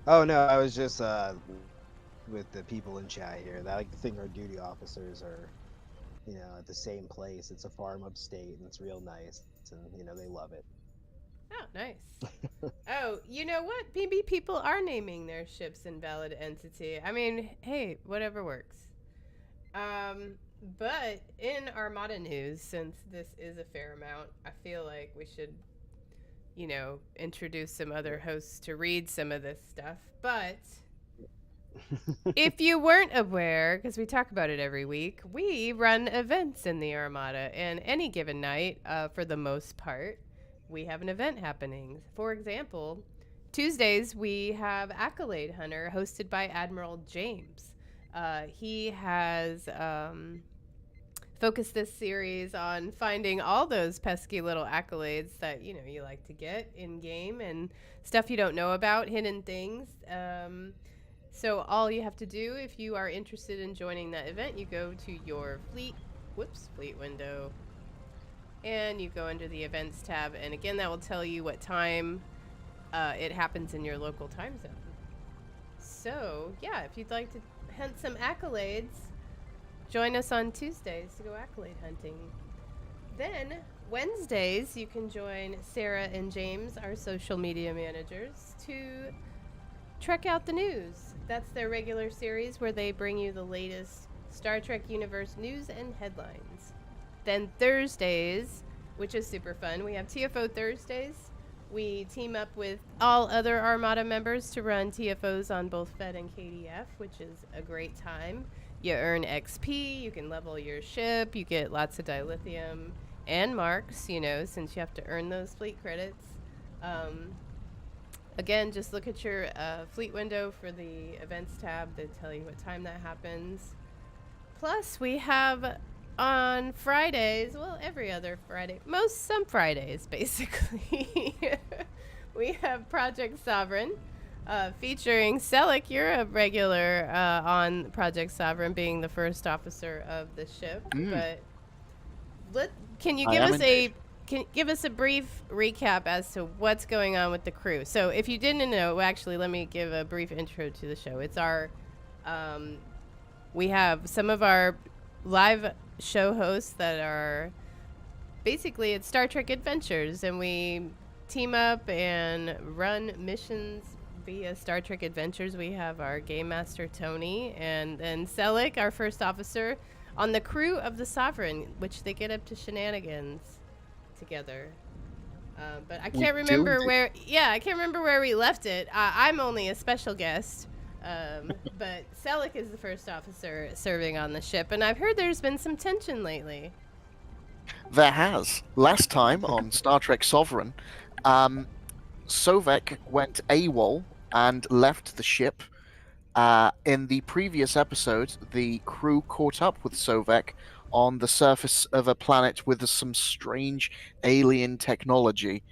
Oh no, I was just with the people in chat here. That I think our duty officers are, at the same place. It's a farm upstate, and it's real nice, and they love it. Oh, nice. Oh, you know what? Maybe people are naming their ships invalid entity. I mean, hey, whatever works. But in Armada news, since this is a fair amount, I feel like we should, introduce some other hosts to read some of this stuff. But if you weren't aware, because we talk about it every week, we run events in the Armada, and any given night, for the most part, we have an event happening. For example, Tuesdays we have Accolade Hunter hosted by Admiral James. He has focused this series on finding all those pesky little accolades that you like to get in game and stuff you don't know about, hidden things. So all you have to do if you are interested in joining that event, you go to your fleet window. and you go under the events tab, and again, that will tell you what time it happens in your local time zone. So, yeah, if you'd like to hunt some accolades, join us on Tuesdays to go accolade hunting. Then, Wednesdays, you can join Sarah and James, our social media managers, to Trek Out the News. That's their regular series where they bring you the latest Star Trek universe news and headlines. Then Thursdays, which is super fun, we have TFO Thursdays. We team up with all other Armada members to run TFOs on both Fed and KDF, which is a great time. You earn XP, you can level your ship, you get lots of dilithium and marks, you know, since you have to earn those fleet credits. Again, just look at your fleet window for the events tab to tell you what time that happens. Plus, we have on Fridays, well, every other Friday, some Fridays, basically, we have Project Sovereign, featuring Selleck. You're a regular on Project Sovereign, being the first officer of the ship. But can you give us a brief recap as to what's going on with the crew? So if you didn't know, actually, let me give a brief intro to the show. It's our, we have some of our live show hosts that are basically it's Star Trek Adventures, and we team up and run missions via Star Trek Adventures. We have our game master Tony, and then Selleck, our first officer, on the crew of the Sovereign, which they get up to shenanigans together. But I can't remember where. Yeah, I can't remember where we left it. I'm only a special guest. But Selleck is the first officer serving on the ship, and I've heard there's been some tension lately. There has. Last time on Star Trek Sovereign, Sovek went AWOL and left the ship. In the previous episode, the crew caught up with Sovek on the surface of a planet with some strange alien technology,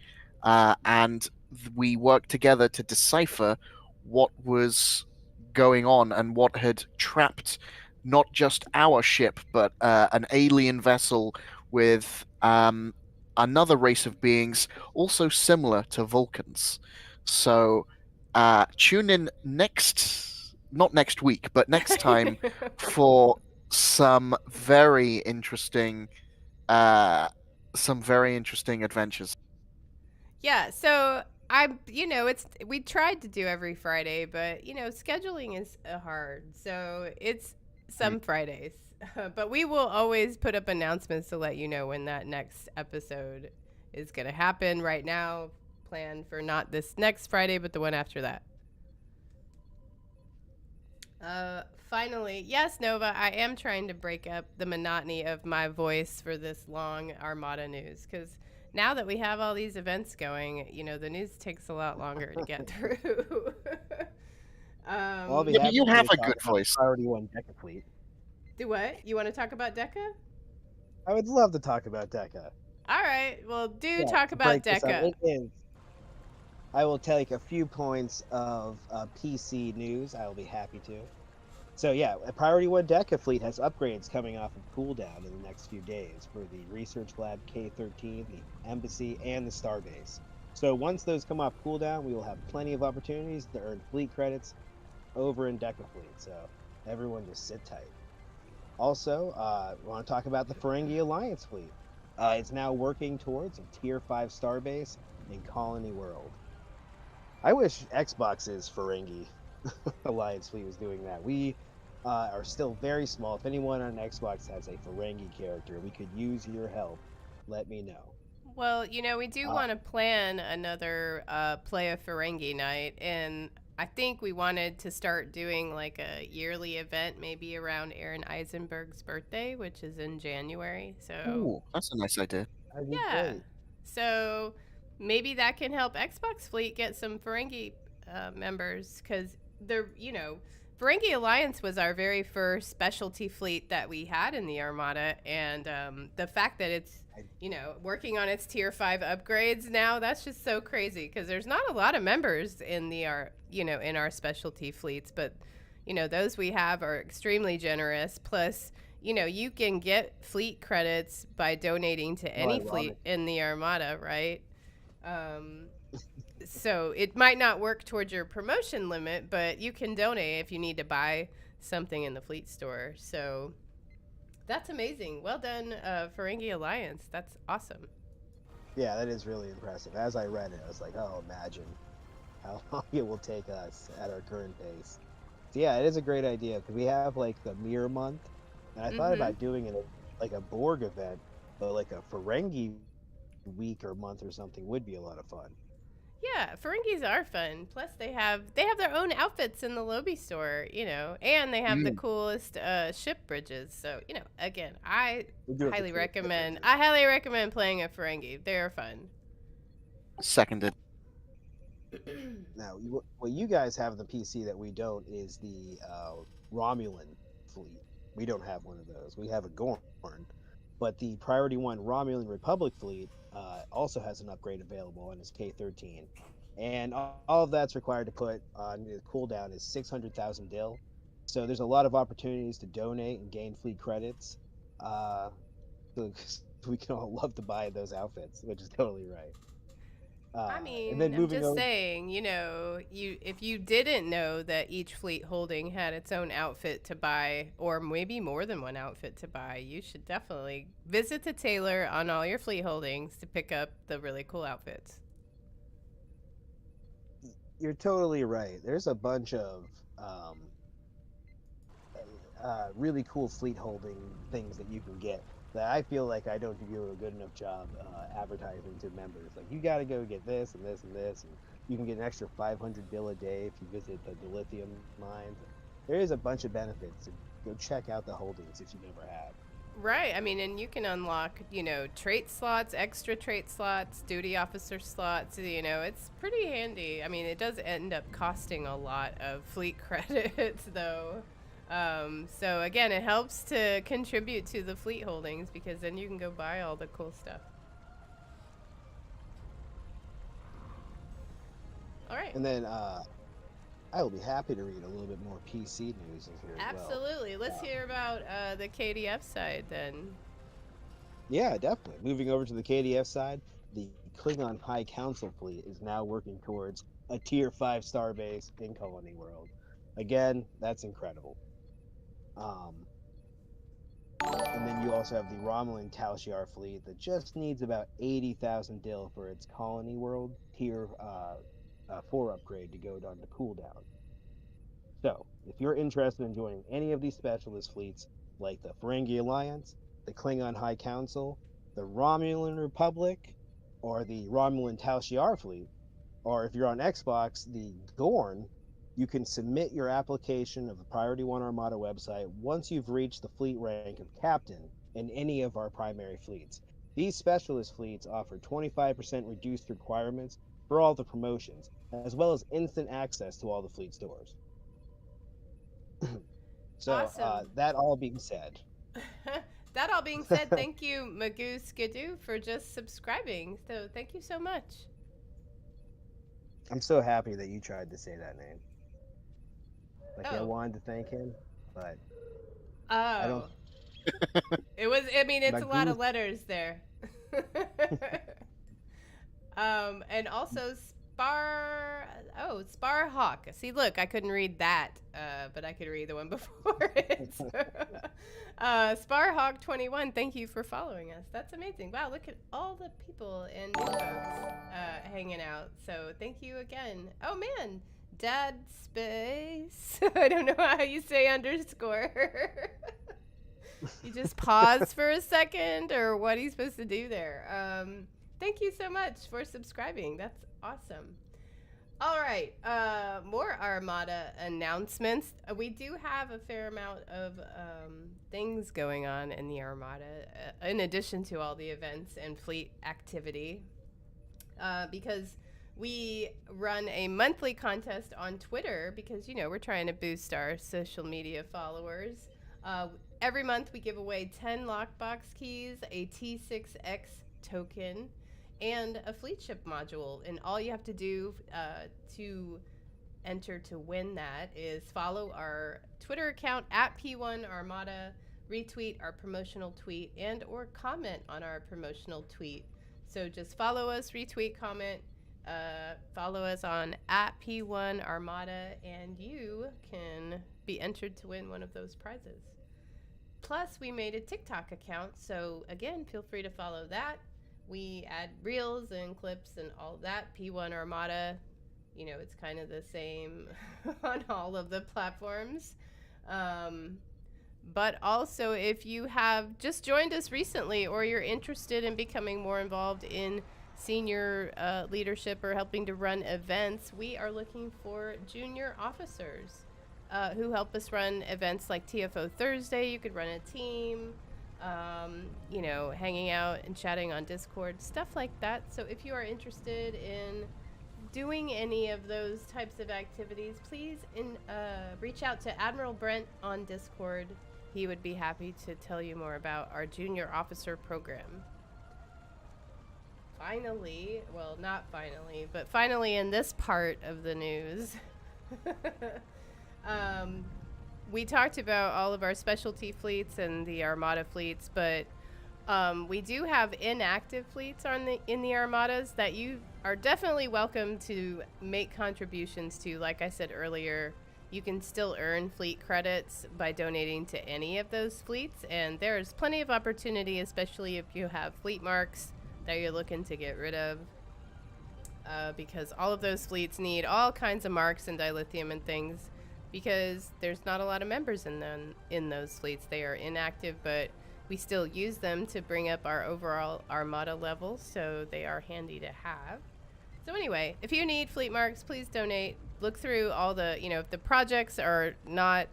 and we worked together to decipher what was going on and what had trapped not just our ship, but an alien vessel with another race of beings also similar to Vulcans. So tune in not next week, but next time for some very interesting adventures. Yeah, so we tried to do every Friday, but scheduling is hard. So it's some Fridays. But we will always put up announcements to let you know when that next episode is going to happen. Right now, plan for not this next Friday, but the one after that. Finally, yes, Nova, I am trying to break up the monotony of my voice for this long Armada news, because now that we have all these events going, the news takes a lot longer to get through. You have a good voice. Priority 1 Deca fleet. Do what? You want to talk about Deca? I would love to talk about Deca. All right. Well, talk about Deca. I will take a few points of PC news. I will be happy to. So yeah, a Priority 1 Deca fleet has upgrades coming off of cooldown in the next few days for the Research Lab K-13, the Embassy, and the Starbase. So once those come off cooldown, we will have plenty of opportunities to earn fleet credits over in Deca fleet. So everyone just sit tight. Also, we want to talk about the Ferengi Alliance fleet. It's now working towards a Tier 5 Starbase in Colony World. I wish Xbox's Ferengi Alliance fleet was doing that. We are still very small. If anyone on Xbox has a Ferengi character, we could use your help. Let me know. Well, we do want to plan another Play a Ferengi night, and I think we wanted to start doing like a yearly event, maybe around Aaron Eisenberg's birthday, which is in January. So ooh, that's a nice idea. Yeah. Great. So maybe that can help Xbox Fleet get some Ferengi members, because they're, Ferengi Alliance was our very first specialty fleet that we had in the Armada, and the fact that it's, working on its Tier 5 upgrades now, that's just so crazy, because there's not a lot of members in in our specialty fleets, but, those we have are extremely generous. Plus, you can get fleet credits by donating to How any fleet ironic. in the Armada, right? Um, so it might not work towards your promotion limit, but you can donate if you need to buy something in the fleet store. So that's amazing. Well done, Ferengi Alliance. That's awesome. Yeah, that is really impressive. As I read it, I was like, oh, imagine how long it will take us at our current pace. So yeah, it is a great idea because we have like the Mirror Month, and I thought Mm-hmm. about doing it like a Borg event, but like a Ferengi week or month or something would be a lot of fun. Yeah, Ferengis are fun. Plus, they have their own outfits in the Lobby store, and they have the Mm. coolest ship bridges. So, again, I We do have the highly cool recommend. bridges. I highly recommend playing a Ferengi. They're fun. Seconded. Now, what you guys have on the PC that we don't is the Romulan fleet. We don't have one of those. We have a Gorn, but the Priority One Romulan Republic fleet also has an upgrade available and it's K-13, and all of that's required to put on the cooldown is 600,000 dill. So there's a lot of opportunities to donate and gain fleet credits. Uh, so we can all love to buy those outfits, which is totally right. I And mean, then I'm moving just over. saying, you if you didn't know that each fleet holding had its own outfit to buy, or maybe more than one outfit to buy, you should definitely visit the tailor on all your fleet holdings to pick up the really cool outfits. You're totally right. There's a bunch of um, really cool fleet holding things that you can get that I feel like I don't do a good enough job advertising to members. Like, you got to go get this and this and this, and you can get an extra 500 bill a day if you visit the dilithium mines. There is a bunch of benefits. So go check out the holdings if you never have. Right. I mean, and you can unlock, trait slots, extra trait slots, duty officer slots. It's pretty handy. I mean, it does end up costing a lot of fleet credits, though. So, again, it helps to contribute to the fleet holdings because then you can go buy all the cool stuff. All right. And then I will be happy to read a little bit more PC news in here as well. Absolutely. Let's Uh, hear about the KDF side then. Yeah, definitely. Moving over to the KDF side, the Klingon High Council fleet is now working towards a tier 5 star base in Colony World. Again, that's incredible. Um, and then you also have the Romulan Tal Shiar fleet that just needs about 80,000 dill for its Colony World tier 4 upgrade to go down to cooldown. So, if you're interested in joining any of these specialist fleets, like the Ferengi Alliance, the Klingon High Council, the Romulan Republic, or the Romulan Tal Shiar fleet, or if you're on Xbox, the Gorn, you can submit your application of the Priority One Armada website once you've reached the fleet rank of captain in any of our primary fleets. These specialist fleets offer 25% reduced requirements for all the promotions, as well as instant access to all the fleet stores. So, Awesome. that all being said, That all being said, thank you, Magoo Skidoo, for just subscribing. So thank you so much. I'm so happy that you tried to say that name. Like, I Oh. wanted to thank him, but I don't. Oh. I mean, it's a lot Magoo. of letters there. And also Sparhawk. See, look, I couldn't read that, but I could read the one before it. Sparhawk 21, thank you for following us. That's amazing. Wow, look at all the people and new folks hanging out. So thank you again. Oh man, Dad Space. I don't know how you say underscore. You just pause for a second, or what are you supposed to do there? Thank you so much for subscribing. That's awesome. All right, more Armada announcements. We do have a fair amount of things going on in the Armada, in addition to all the events and fleet activity, because we run a monthly contest on Twitter because, we're trying to boost our social media followers. Every month we give away 10 lockbox keys, a T6X token, and a fleet ship module. And all you have to do to enter to win that is follow our Twitter account at P1 Armada, retweet our promotional tweet and or comment on our promotional tweet. So just follow us, retweet, comment, follow us on @P1 Armada, and you can be entered to win one of those prizes. Plus, we made a TikTok account, so again, feel free to follow that. We add reels and clips and all that. P1 Armada, you know, it's kind of the same on all of the platforms. But also, if you have just joined us recently or you're interested in becoming more involved in senior leadership or helping to run events, we are looking for junior officers who help us run events like TFO Thursday. You could run a team, you know, hanging out and chatting on Discord, stuff like that. So if you are interested in doing any of those types of activities, please reach out to Admiral Brent on Discord. He would be happy to tell you more about our junior officer program. Finally, well, not finally, but finally in this part of the news, we talked about all of our specialty fleets and the Armada fleets, but we do have inactive fleets in the Armadas that you are definitely welcome to make contributions to. Like I said earlier, you can still earn fleet credits by donating to any of those fleets, and there's plenty of opportunity, especially if you have fleet marks that you're looking to get rid of, because all of those fleets need all kinds of marks and dilithium and things, because there's not a lot of members in those fleets. They are inactive, but we still use them to bring up our overall Armada level, so they are handy to have. So anyway, if you need fleet marks, please donate. Look through all the, you know, if the projects are not,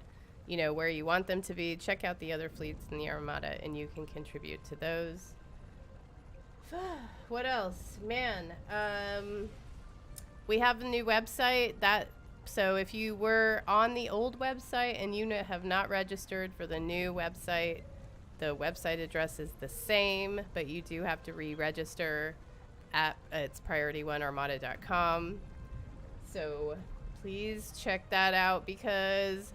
you know, where you want them to be, check out the other fleets in the Armada and you can contribute to those. What else? Man, we have a new website so if you were on the old website and you have not registered for the new website, the website address is the same, but you do have to re-register at it's PriorityOneArmada.com. So please check that out, because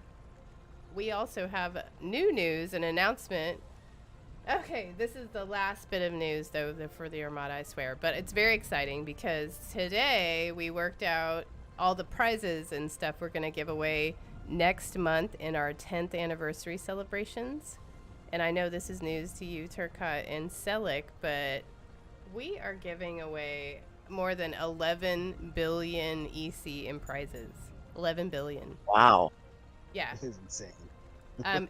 we also have new news, an announcement. Okay, this is the last bit of news, though, for the Armada, I swear. But it's very exciting because today we worked out all the prizes and stuff we're going to give away next month in our 10th anniversary celebrations. And I know this is news to you, Turcotte and Selleck, but we are giving away more than 11 billion EC in prizes. 11 billion. Wow. Yeah. This is insane.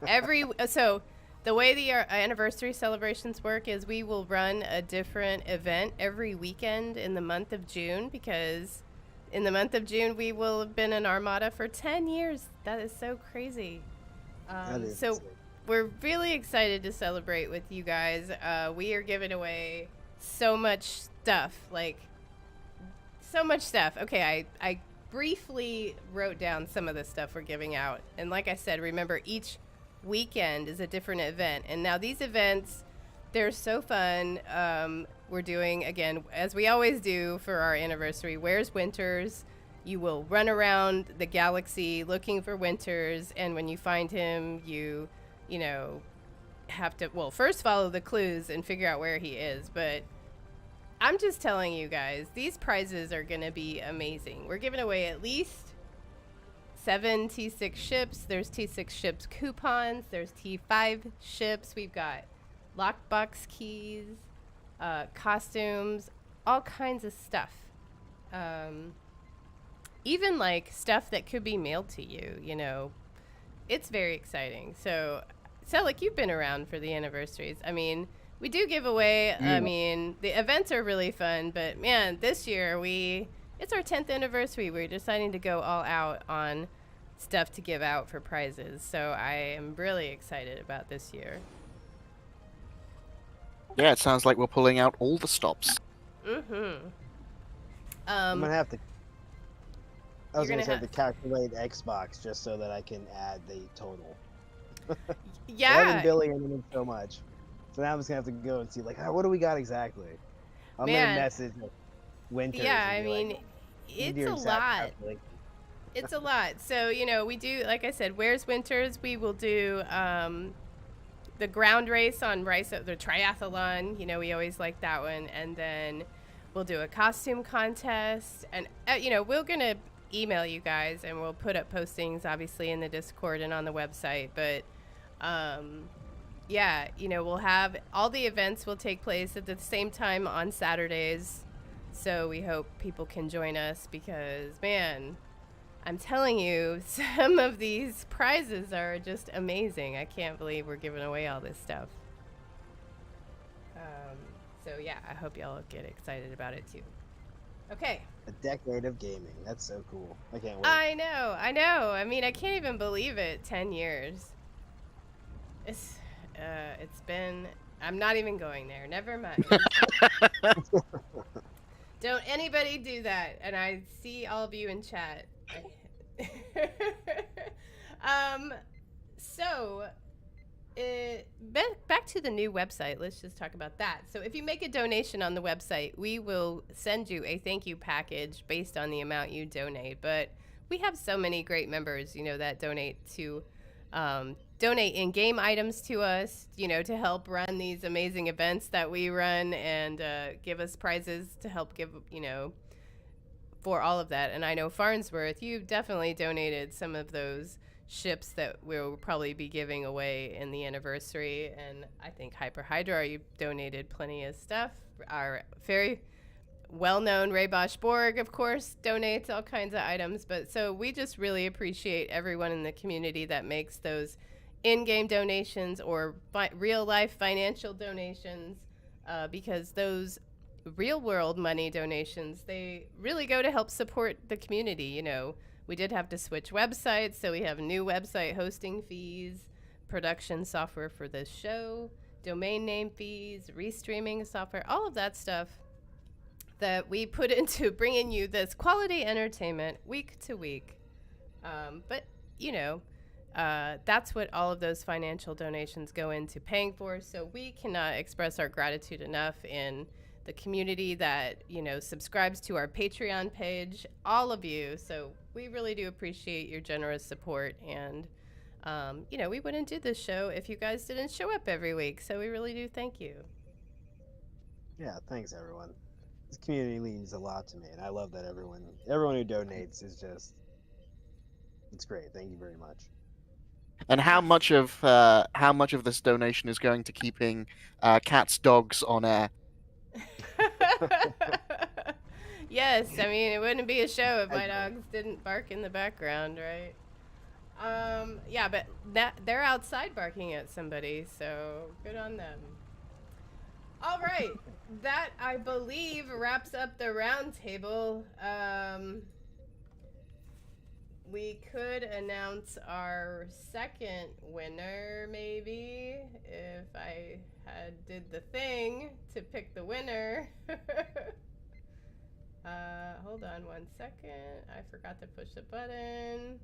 So the way the anniversary celebrations work is we will run a different event every weekend in the month of June, because in the month of June we will have been in Armada for 10 years. That is so crazy. So insane. we're really excited to celebrate with you guys. We are giving away so much stuff, like so much stuff. Okay, I briefly wrote down some of the stuff we're giving out. And like I said, remember, each weekend is a different event. And now these events, they're so fun. We're doing, again, as we always do for our anniversary, Where's Winters? You will run around the galaxy looking for Winters. And when you find him, you know, have to, well, first follow the clues and figure out where he is. But I'm just telling you guys, these prizes are going to be amazing. We're giving away at least 7 T6 ships. There's T6 ships coupons. There's T5 ships. We've got lockbox keys, costumes, all kinds of stuff. Even like stuff that could be mailed to you, you know. It's very exciting. So, Selleck, you've been around for the anniversaries. I mean, we do give away, I mean, the events are really fun, but man, this year it's our 10th anniversary. We're deciding to go all out on stuff to give out for prizes. So I am really excited about this year. Yeah, it sounds like we're pulling out all the stops. Mm-hmm. I'm gonna have to. I was You're gonna gonna have to calculate Xbox just so that I can add the total. Yeah. 11 billion and so much. So now I'm just gonna have to go and see, like, what do we got exactly? I'm Man. gonna message Winters. Yeah, I and be mean, like, "You do it's your a exact lot. calculation." It's a lot. So, you know, we do, like I said, Where's Winters? We will do the ground race on the triathlon. You know, we always like that one. And then we'll do a costume contest. And, you know, we're going to email you guys, and we'll put up postings, obviously, in the Discord and on the website. But, yeah, you know, we'll have all the events will take place at the same time on Saturdays. So we hope people can join us because, man, I'm telling you, some of these prizes are just amazing. I can't believe we're giving away all this stuff. So yeah, I hope y'all get excited about it too. Okay. A decade of gaming. That's so cool. I can't wait. I know. I mean, I can't even believe it. 10 years. It's been. I'm not even going there. Never mind. Don't anybody do that. And I see all of you in chat. So, back to the new website. Let's just talk about that. So if you make a donation on the website, we will send you a thank you package based on the amount you donate. But we have so many great members, you know, that donate in-game items to us, you know, to help run these amazing events that we run, and give us prizes to help give, you know, for all of that. And I know Farnsworth, you definitely donated some of those ships that we'll probably be giving away in the anniversary. And I think Hyper Hydra, you donated plenty of stuff. Our very well-known Ray Bosch Borg, of course, donates all kinds of items. But so we just really appreciate everyone in the community that makes those in-game donations or real-life financial donations, because those real-world money donations, they really go to help support the community. You know, we did have to switch websites, so we have new website hosting fees, production software for this show, domain name fees, restreaming software, all of that stuff that we put into bringing you this quality entertainment week to week. But, you know, that's what all of those financial donations go into paying for. So we cannot express our gratitude enough in the community that, you know, subscribes to our Patreon page, all of you. So we really do appreciate your generous support. And, you know, we wouldn't do this show if you guys didn't show up every week. So we really do thank you. Yeah, thanks everyone. This community means a lot to me, and I love that everyone who donates is just, it's great. Thank you very much. And how much of this donation is going to keeping cats, dogs on air? Yes, I mean, it wouldn't be a show if my dogs didn't bark in the background, right? Yeah, but they're outside barking at somebody, so good on them. All right, that, I believe, wraps up the round table. We could announce our second winner, maybe, if I did the thing to pick the winner. Hold on 1 second. I forgot to push the button.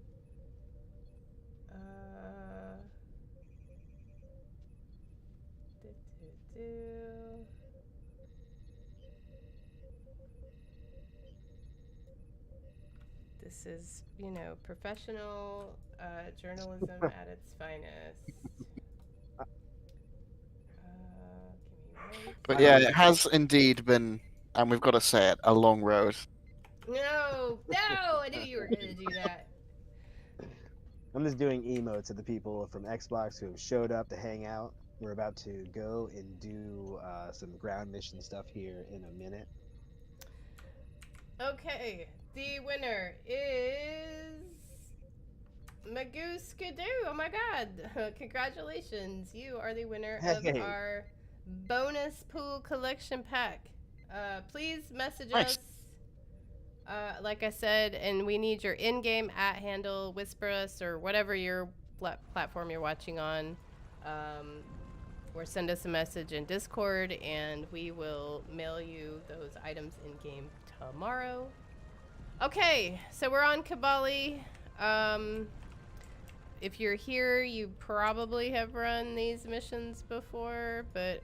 This is, you know, professional journalism at its finest. Give me one But yeah, it has indeed been, and we've got to say it, a long road. No, I knew you were going to do that. I'm just doing emotes of the people from Xbox who have showed up to hang out. We're about to go and do some ground mission stuff here in a minute. Okay, the winner is Magoose Skidoo. Oh my god. Congratulations. You are the winner of our bonus pool collection pack. Please message us. Like I said, and we need your in-game @handle, whisper us, or whatever your platform you're watching on. Or send us a message in Discord, and we will mail you those items in-game tomorrow. Okay, so we're on Kabali. If you're here, you probably have run these missions before, but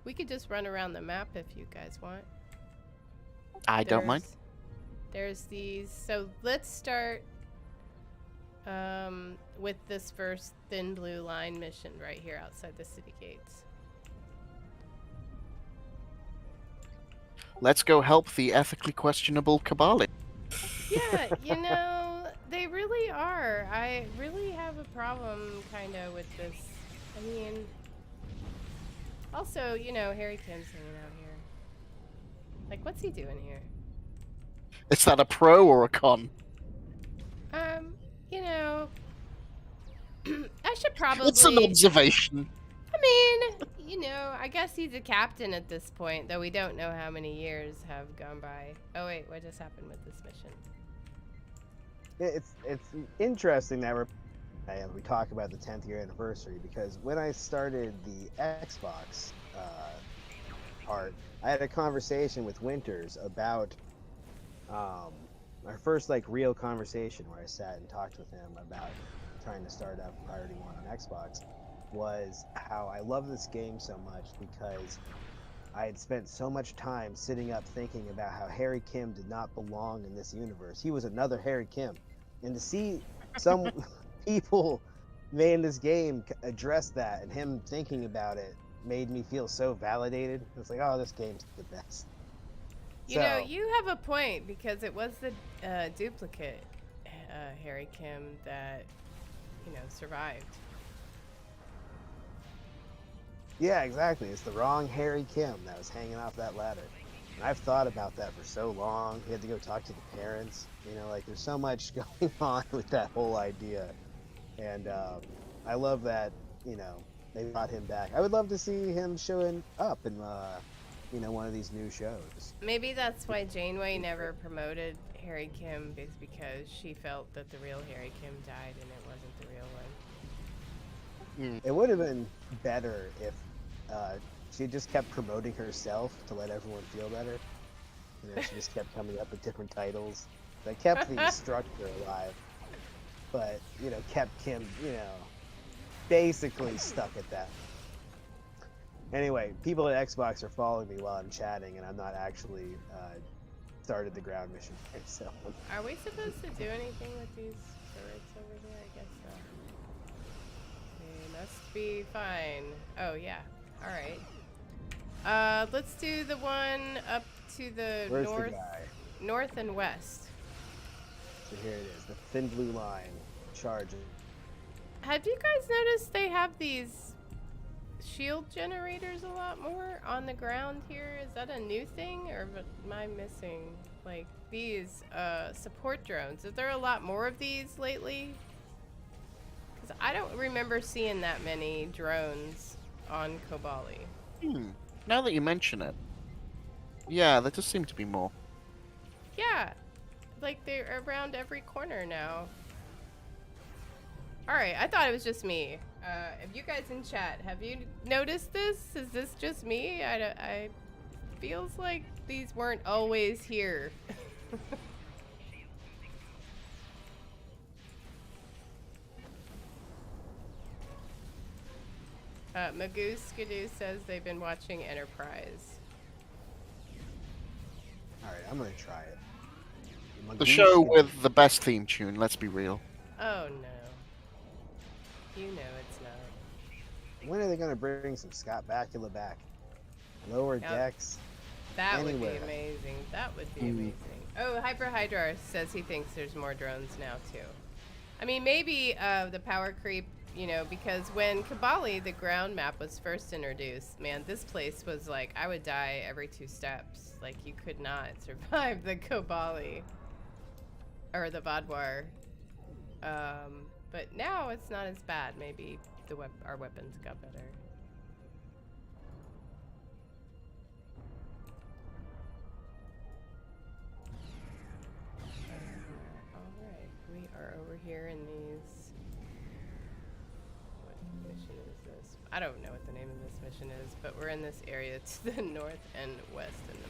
we could just run around the map if you guys want. I don't mind. There's these. So let's start with this first Thin Blue Line mission right here outside the city gates. Let's go help the ethically questionable Kabali. Yeah, they really are. I really have a problem kind of with this. I mean, also, Harry Kim's hanging out here. Like, what's he doing here? Is that a pro or a con? You know, I should probably. It's an observation. I mean, I guess he's a captain at this point, though we don't know how many years have gone by. Oh wait, what just happened with this mission? It's interesting that we talk about the 10th year anniversary, because when I started the Xbox part, I had a conversation with Winters about our first real conversation where I sat and talked with him about trying to start up Priority 1 on Xbox, was how I love this game so much because I had spent so much time sitting up thinking about how Harry Kim did not belong in this universe. He was another Harry Kim. And to see some people made in this game address that, and him thinking about it made me feel so validated. It's like, oh, this game's the best. You have a point, because it was the duplicate Harry Kim that, survived. Yeah, exactly. It's the wrong Harry Kim that was hanging off that ladder. And I've thought about that for so long. He had to go talk to the parents. There's so much going on with that whole idea. And I love that, they brought him back. I would love to see him showing up in, one of these new shows. Maybe that's why Janeway never promoted Harry Kim, is because she felt that the real Harry Kim died and it wasn't the real one. It would have been better if she just kept promoting herself to let everyone feel better. She just kept coming up with different titles that kept the structure alive, but kept Kim, basically stuck at that. Anyway, people at Xbox are following me while I'm chatting, and I'm not actually started the ground mission yet, so. Are we supposed to do anything with these turrets over here? I guess so. They must be fine. Oh yeah. All right. Let's do the one up to the Where's north, the guy? north and west. So here it is, the Thin Blue Line charging. Have you guys noticed they have these shield generators a lot more on the ground here? Is that a new thing, or am I missing these support drones? Is there a lot more of these lately? Because I don't remember seeing that many drones on Kobali. Now that you mention it, yeah, there does seem to be more. Yeah, they're around every corner now. All right, I thought it was just me. If you guys in chat, have you noticed this? Is this just me? I feels like these weren't always here. Magoo Skidoo says they've been watching Enterprise. Alright, I'm gonna try it. The show with the best theme tune, let's be real. Oh no. You know it's not. When are they gonna bring some Scott Bakula back? Lower decks. That anywhere. would be amazing. That would be amazing. Oh, Hyper Hydra says he thinks there's more drones now too. I mean, maybe the power creep, because when Kobali, the ground map, was first introduced, man, this place was I would die every 2 steps. You could not survive the Kobali or the Vadwar. But now it's not as bad. Maybe our weapons got better. Alright, we are over here in these... What mission is this? I don't know what the name of this mission is, but we're in this area to the north and west in the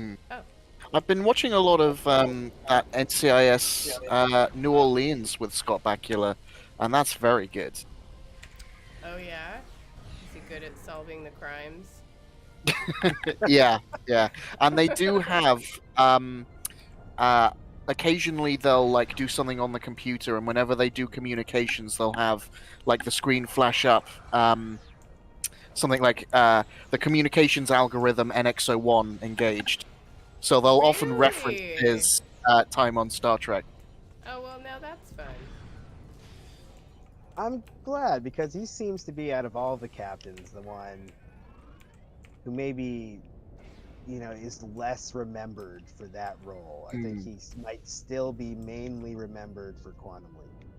map. Oh. I've been watching a lot of that NCIS New Orleans with Scott Bakula, and that's very good. Oh yeah? Is he good at solving the crimes? Yeah, yeah. And they do have occasionally they'll like do something on the computer, and whenever they do communications, they'll have like the screen flash up something like the communications algorithm NX-01 engaged. So they'll often reference Really? his time on Star Trek. Oh, well, now that's fun. I'm glad because he seems to be, out of all the captains, the one who maybe, is less remembered for that role. I think he might still be mainly remembered for Quantum Leap.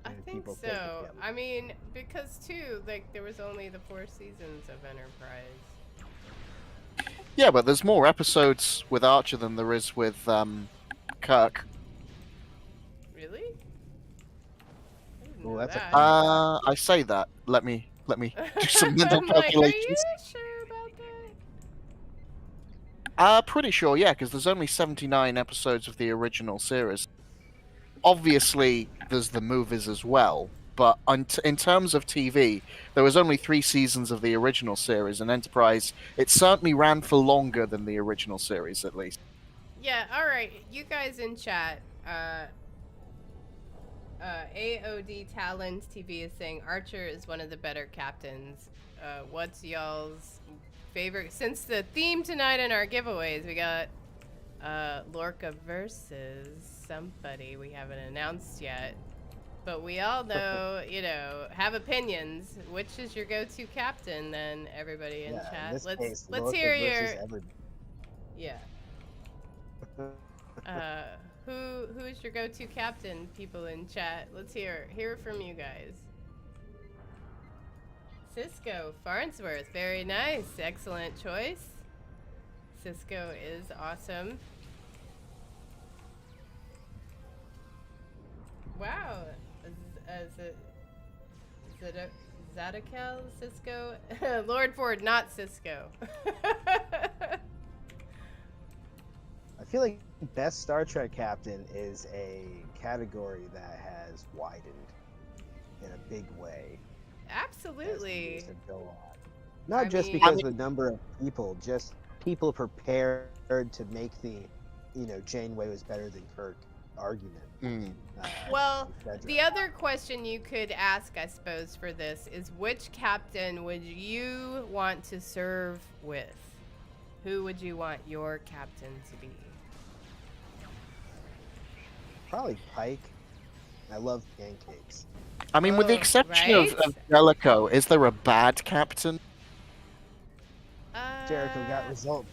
I And think people so. of him. I mean, because too, like there was only the 4 seasons of Enterprise. Yeah, but there's more episodes with Archer than there is with Kirk. Really? I didn't Ooh, know that's a that. fun I say that. Let me do some mental I'm like, are you calculations. sure about that? Pretty sure, yeah, because there's only 79 episodes of the original series. Obviously, there's the movies as well, but in terms of TV, there was only 3 seasons of the original series, and Enterprise, it certainly ran for longer than the original series, at least. Yeah, alright. You guys in chat, AOD Talons TV is saying Archer is one of the better captains. What's y'all's favorite? Since the theme tonight in our giveaways, we got Lorca versus somebody we haven't announced yet. But we all know, have opinions. Which is your go-to captain? Then everybody in Yeah, chat, in this case, let's Lorca hear versus your everybody. yeah. Who's your go-to captain? People in chat, let's hear from you guys. Cisco Farnsworth, very nice, excellent choice. Cisco is awesome. Wow, Zadakel, Cisco, Lord Ford, not Cisco. I feel like best Star Trek captain is a category that has widened in a big way. Absolutely. As the years have gone on. Not just because the number of people, just people prepared to make the, Janeway was better than Kirk argument. Well, the other question you could ask, I suppose, for this is which captain would you want to serve with? Who would you want your captain to be? Probably Pike. I love pancakes. I mean, with the exception of Jellicoe, is there a bad captain? Jericho got results.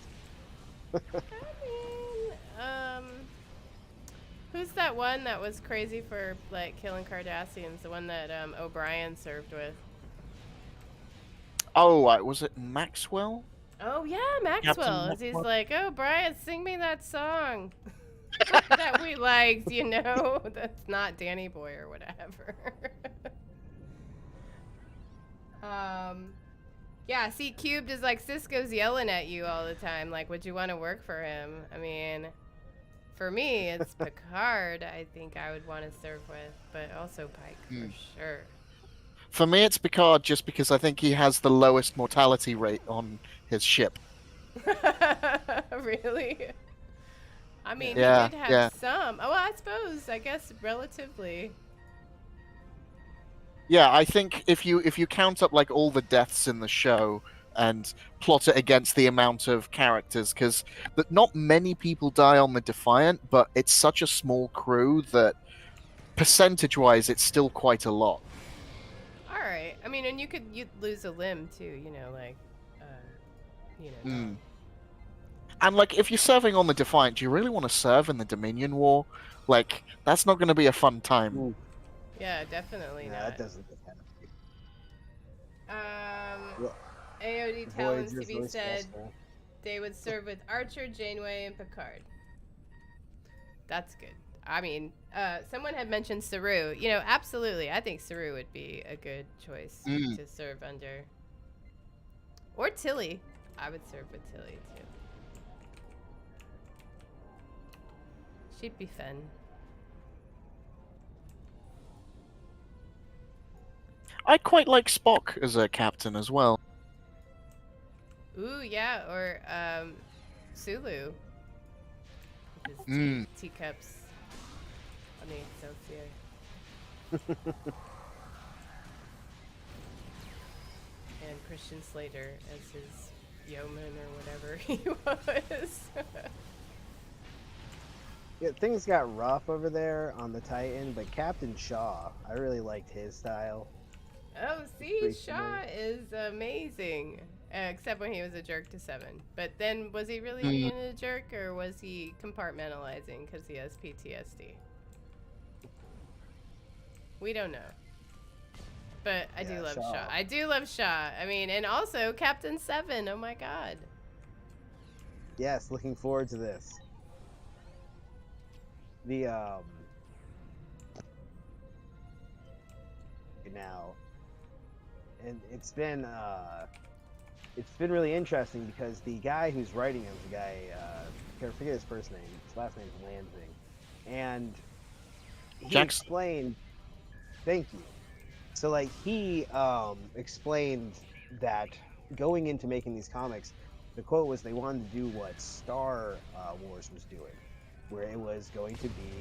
Who's that one that was crazy for like killing Cardassians? The one that O'Brien served with. Oh, was it Maxwell? Oh yeah, Maxwell. He's like, oh Brian, sing me that song that we liked. That's not Danny Boy or whatever. Yeah. See, Cubed is like Cisco's yelling at you all the time. Like, would you want to work for him? I mean. For me, it's Picard I think I would want to serve with, but also Pike, for sure. For me, it's Picard just because I think he has the lowest mortality rate on his ship. Really? I mean, he yeah, did have some. Oh, well, I guess relatively. Yeah, I think if you count up like all the deaths in the show and plot it against the amount of characters, because not many people die on the Defiant, but it's such a small crew that percentage-wise, it's still quite a lot. All right. I mean, and you'd lose a limb too, And like, if you're serving on the Defiant, do you really want to serve in the Dominion War? Like, that's not going to be a fun time. Ooh. Yeah, definitely not. That doesn't depend on you. AOD Talons TV said they would serve with Archer, Janeway, and Picard. That's good. I mean, someone had mentioned Saru. Absolutely. I think Saru would be a good choice to serve under. Or Tilly. I would serve with Tilly, too. She'd be fun. I quite like Spock as a captain as well. Ooh, yeah, or Sulu. His teacups underneath Sophia. And Christian Slater as his yeoman or whatever he was. Yeah, things got rough over there on the Titan, but Captain Shaw, I really liked his style. Oh, see, Pretty Shaw familiar. is amazing. Except when he was a jerk to Seven. But then, was he really being a jerk, or was he compartmentalizing because he has PTSD? We don't know. But I do love Shaw. I do love Shaw. I mean, and also Captain Seven. Oh my God. Yes, looking forward to this. The now, and it's been really interesting because the guy who's writing him, the guy I forget his first name, his last name's Lansing, and he Jackson. explained. Thank you. So like he explained that going into making these comics, the quote was they wanted to do what Star Wars was doing, where it was going to be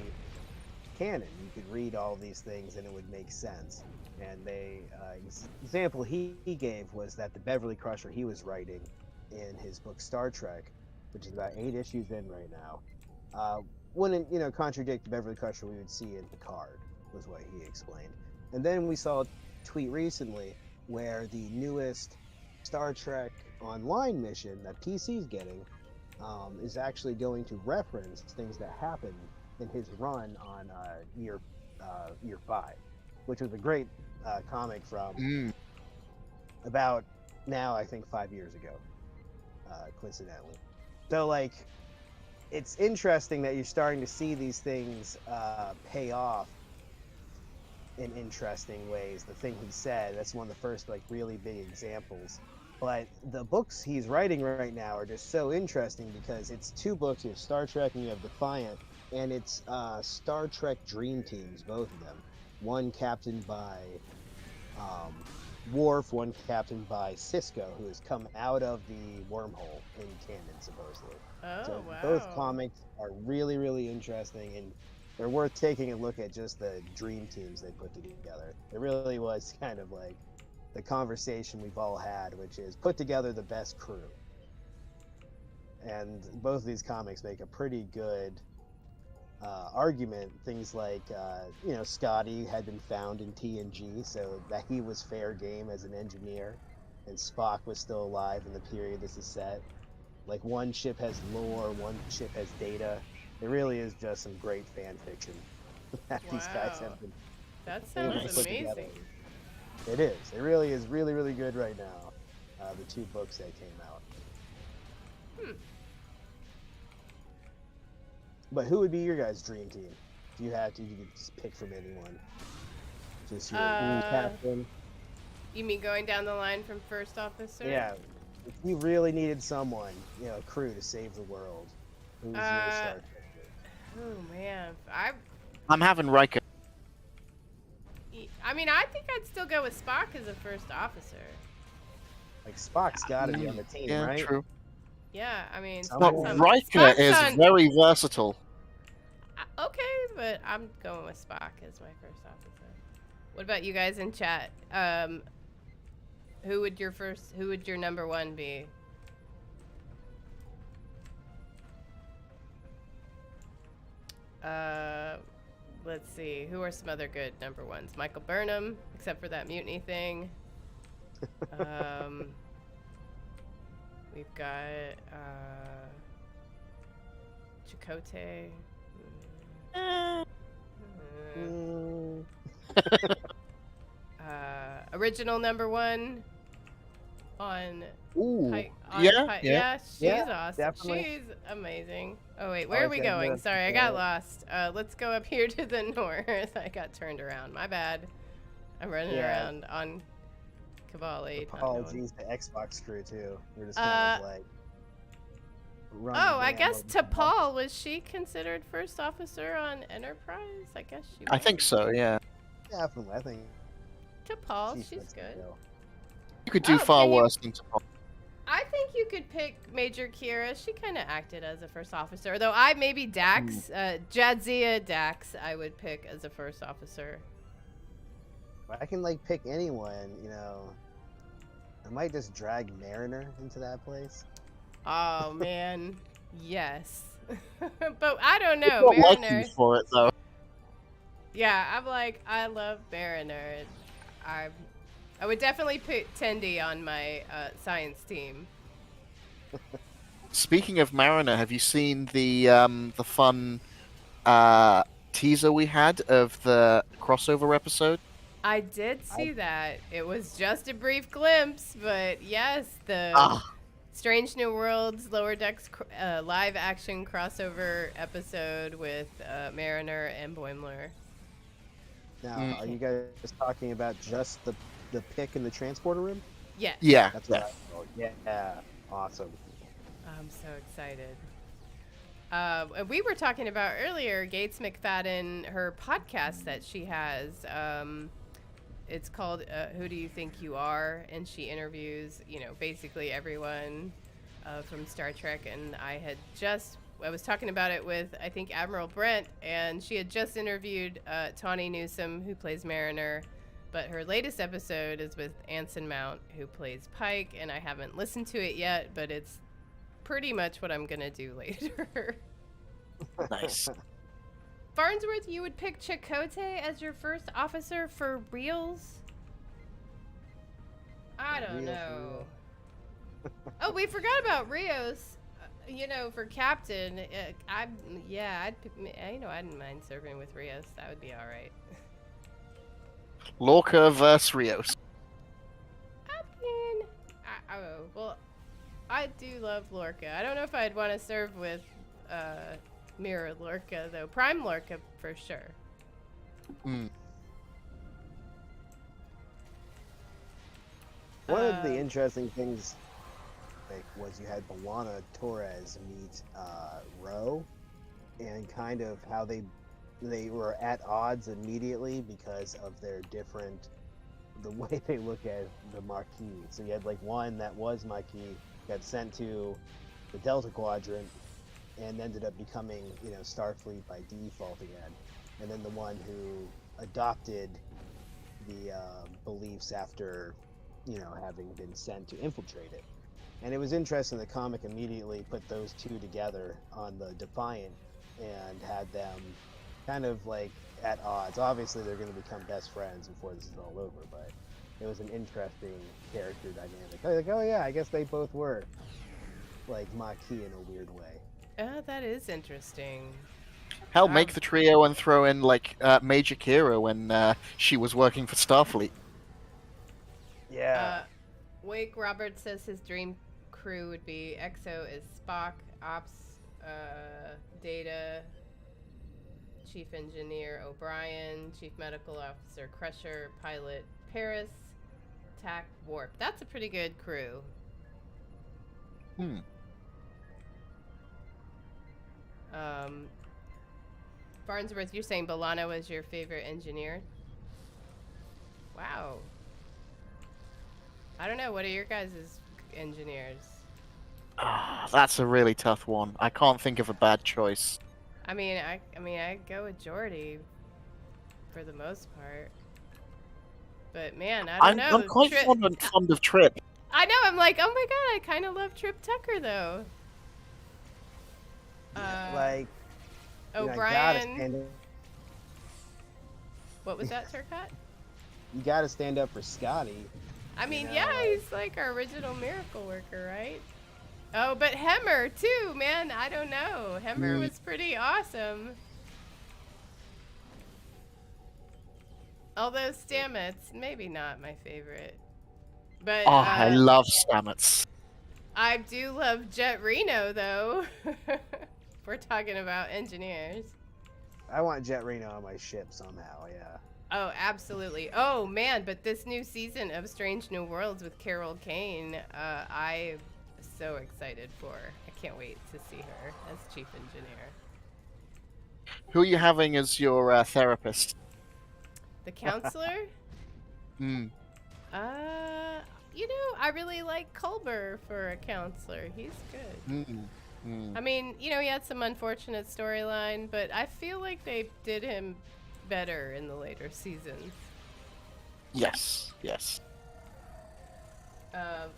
canon. You could read all these things and it would make sense. And they example he gave was that the Beverly Crusher he was writing in his book Star Trek, which is about 8 issues in right now, wouldn't contradict the Beverly Crusher we would see in Picard, was what he explained. And then we saw a tweet recently where the newest Star Trek Online mission that PC's getting is actually going to reference things that happened in his run on year 5, which was a great comic from about now I think 5 years ago, coincidentally. So like, it's interesting that you're starting to see these things pay off in interesting ways. The thing he said, that's one of the first like really big examples. But the books he's writing right now are just so interesting because it's 2 books. You have Star Trek and you have Defiant, and it's Star Trek Dream Teams, both of them. One captained by Worf, one captained by Cisco, who has come out of the wormhole in canon, supposedly. Oh, so wow. Both comics are really, really interesting, and they're worth taking a look at just the dream teams they put together. It really was kind of like the conversation we've all had, which is put together the best crew. And both of these comics make a pretty good argument. Things like, Scotty had been found in TNG, so that he was fair game as an engineer, and Spock was still alive in the period this is set. Like, one ship has lore, one ship has data. It really is just some great fan fiction that these guys have been. That sounds amazing. It is. It really is really, really good right now. The 2 books that came out. But who would be your guys' dream team? If you had to, you could just pick from anyone. Just your captain. You mean going down the line from first officer? Yeah. If you really needed someone, a crew to save the world, who's your Star Trek? Oh man, I'm having Riker. I mean, I think I'd still go with Spock as a first officer. Like, Spock's got to be on the team, yeah, right? True. Yeah, I mean, But Riker is very versatile. Okay, but I'm going with Spock as my first officer. What about you guys in chat? Who would your number 1 be? Let's see. Who are some other good number 1s? Michael Burnham, except for that mutiny thing. We've got Chakotay. Original number 1 on. Yeah, she's awesome. Definitely. She's amazing. Oh wait, where are we going? Sorry, I got lost. Let's go up here to the north. I got turned around. My bad. I'm running around on Cavalli. Apologies to Xbox crew too. We're just kind of like. I guess T'Pol, was she considered first officer on Enterprise? I guess she was. I think so. Yeah. Definitely, I think. T'Pol, she's good. You could do far worse than T'Pol. I think you could pick Major Kira. She kind of acted as a first officer, though. Maybe Dax, Jadzia Dax, I would pick as a first officer. I can like pick anyone, you know. I might just drag Mariner into that place. Oh man, yes. But I don't know, Not liking Mariner. for it though. Yeah, I'm like, I love Mariner. I would definitely put Tendi on my science team. Speaking of Mariner, have you seen the fun teaser we had of the crossover episode? I did see that. It was just a brief glimpse, but yes, the Ah, Strange New Worlds Lower Decks live action crossover episode with Mariner and Boimler. Now, are you guys talking about just the pick in the transporter room? Yes. yeah. That's what I thought. Yeah, awesome. I'm so excited. We were talking about earlier Gates McFadden, her podcast that she has. It's called Who Do You Think You Are? And she interviews, basically everyone from Star Trek. And I was talking about it with, I think, Admiral Brent, and she had just interviewed Tawny Newsome, who plays Mariner. But her latest episode is with Anson Mount, who plays Pike, and I haven't listened to it yet, but it's pretty much what I'm going to do later. Nice. Farnsworth, you would pick Chakotay as your first officer for reals? I don't know. Oh, we forgot about Rios. For captain. I didn't mind serving with Rios. That would be all right. Lorca vs. Rios. I do love Lorca. I don't know if I'd want to serve with Mirror Lorca, though. Prime Lorca, for sure. Mm. One of the interesting things was you had B'Elanna Torres meet Ro, and kind of how they were at odds immediately because of their the way they look at the Maquis. So you had like one that was Maquis, got sent to the Delta Quadrant, and ended up becoming, Starfleet by default again. And then the one who adopted the beliefs after, having been sent to infiltrate it. And it was interesting, the comic immediately put those two together on the Defiant and had them kind of like at odds. Obviously, they're going to become best friends before this is all over, but it was an interesting character dynamic. I was like, oh yeah, I guess they both were like Maquis in a weird way. Oh, that is interesting. Hell, make the trio and throw in like Major Kira when she was working for Starfleet. Yeah. Wake Robert says his dream crew would be Exo is Spock, Ops, Data, Chief Engineer O'Brien, Chief Medical Officer Crusher, Pilot Paris, TAC Warp. That's a pretty good crew. Farnsworth, you're saying B'Elanna was your favorite engineer? Wow. I don't know. What are your guys' engineers? That's a really tough one. I can't think of a bad choice. I mean, I go with Geordi for the most part. But man, I don't know. I'm quite fond of Trip. I know. I'm like, oh my god, I kind of love Trip Tucker though. O'Brien. What was that, Turcotte? You gotta stand up for Scotty. I mean, he's like our original miracle worker, right? Oh, but Hemmer too, man. I don't know. Hemmer was pretty awesome. Although Stamets, maybe not my favorite. But I love Stamets. I do love Jet Reno, though. We're talking about engineers. I want Jet Reno on my ship somehow, yeah. Oh, absolutely. Oh, man, but this new season of Strange New Worlds with Carol Kane, I'm so excited for. I can't wait to see her as chief engineer. Who are you having as your therapist? The counselor? I really like Culber for a counselor. He's good. Mm. I mean, he had some unfortunate storyline, but I feel like they did him better in the later seasons. Yes, yes.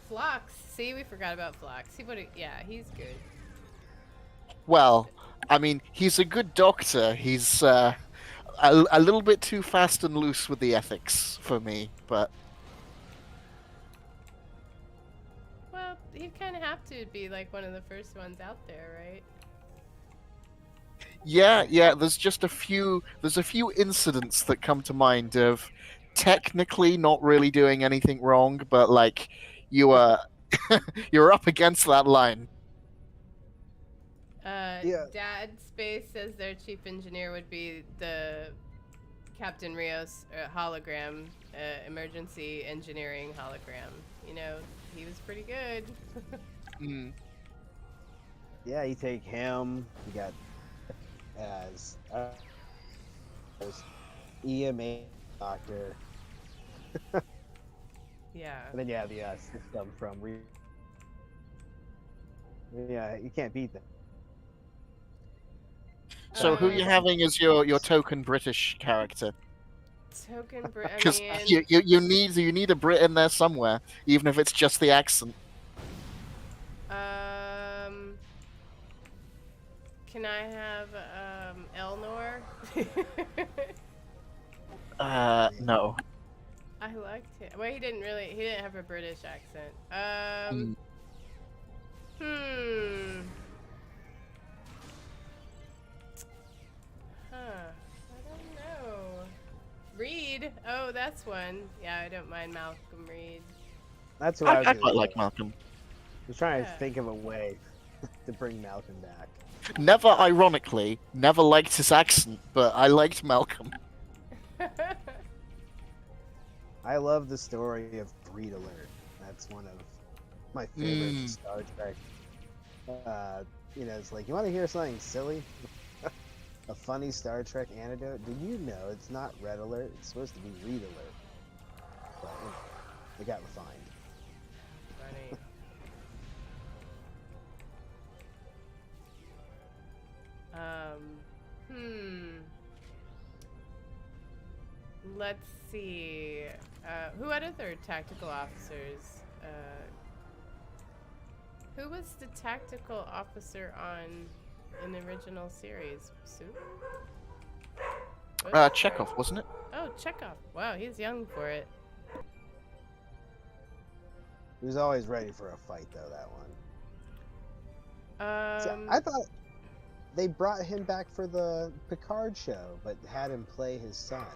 Phlox. See, we forgot about Phlox. He's good. Well, I mean, he's a good doctor. He's a little bit too fast and loose with the ethics for me, but Well, he'd kind of have to be like one of the first ones out there, right? yeah. There's a few incidents that come to mind of technically not really doing anything wrong, but like you are you're up against that line. Yeah. Dad Space says their chief engineer would be the Captain Rios hologram, emergency engineering hologram. He was pretty good. Mm. Yeah, you take him. You got as EMA doctor, Yeah. and then you have the system from. Yeah, you can't beat that. So who you Um, having as your token British character? Token I Because mean, you need a Brit in there somewhere, even if it's just the accent. can I have Elnor? No. I liked him. Well, he didn't have a British accent. Mm. Huh. I don't know. Reed. Oh, that's one. Yeah, I don't mind Malcolm Reed. That's what I was I gonna quite say. like Malcolm. I was trying to Yeah. think of a way to bring Malcolm back. Never, ironically, never liked his accent, but I liked Malcolm. I love the story of Breed Alert. That's one of my favorite Star Trek. It's like, you want to hear something silly? A funny Star Trek anecdote? Did you know it's not Red Alert? It's supposed to be Read Alert. But, it got refined. Funny. Let's see. Who had other tactical officers? Who was the tactical officer in the original series? Sue? Chekhov, wasn't it? Oh, Chekhov. Wow, he's young for it. He was always ready for a fight, though, that one. See, I thought they brought him back for the Picard show, but had him play his son.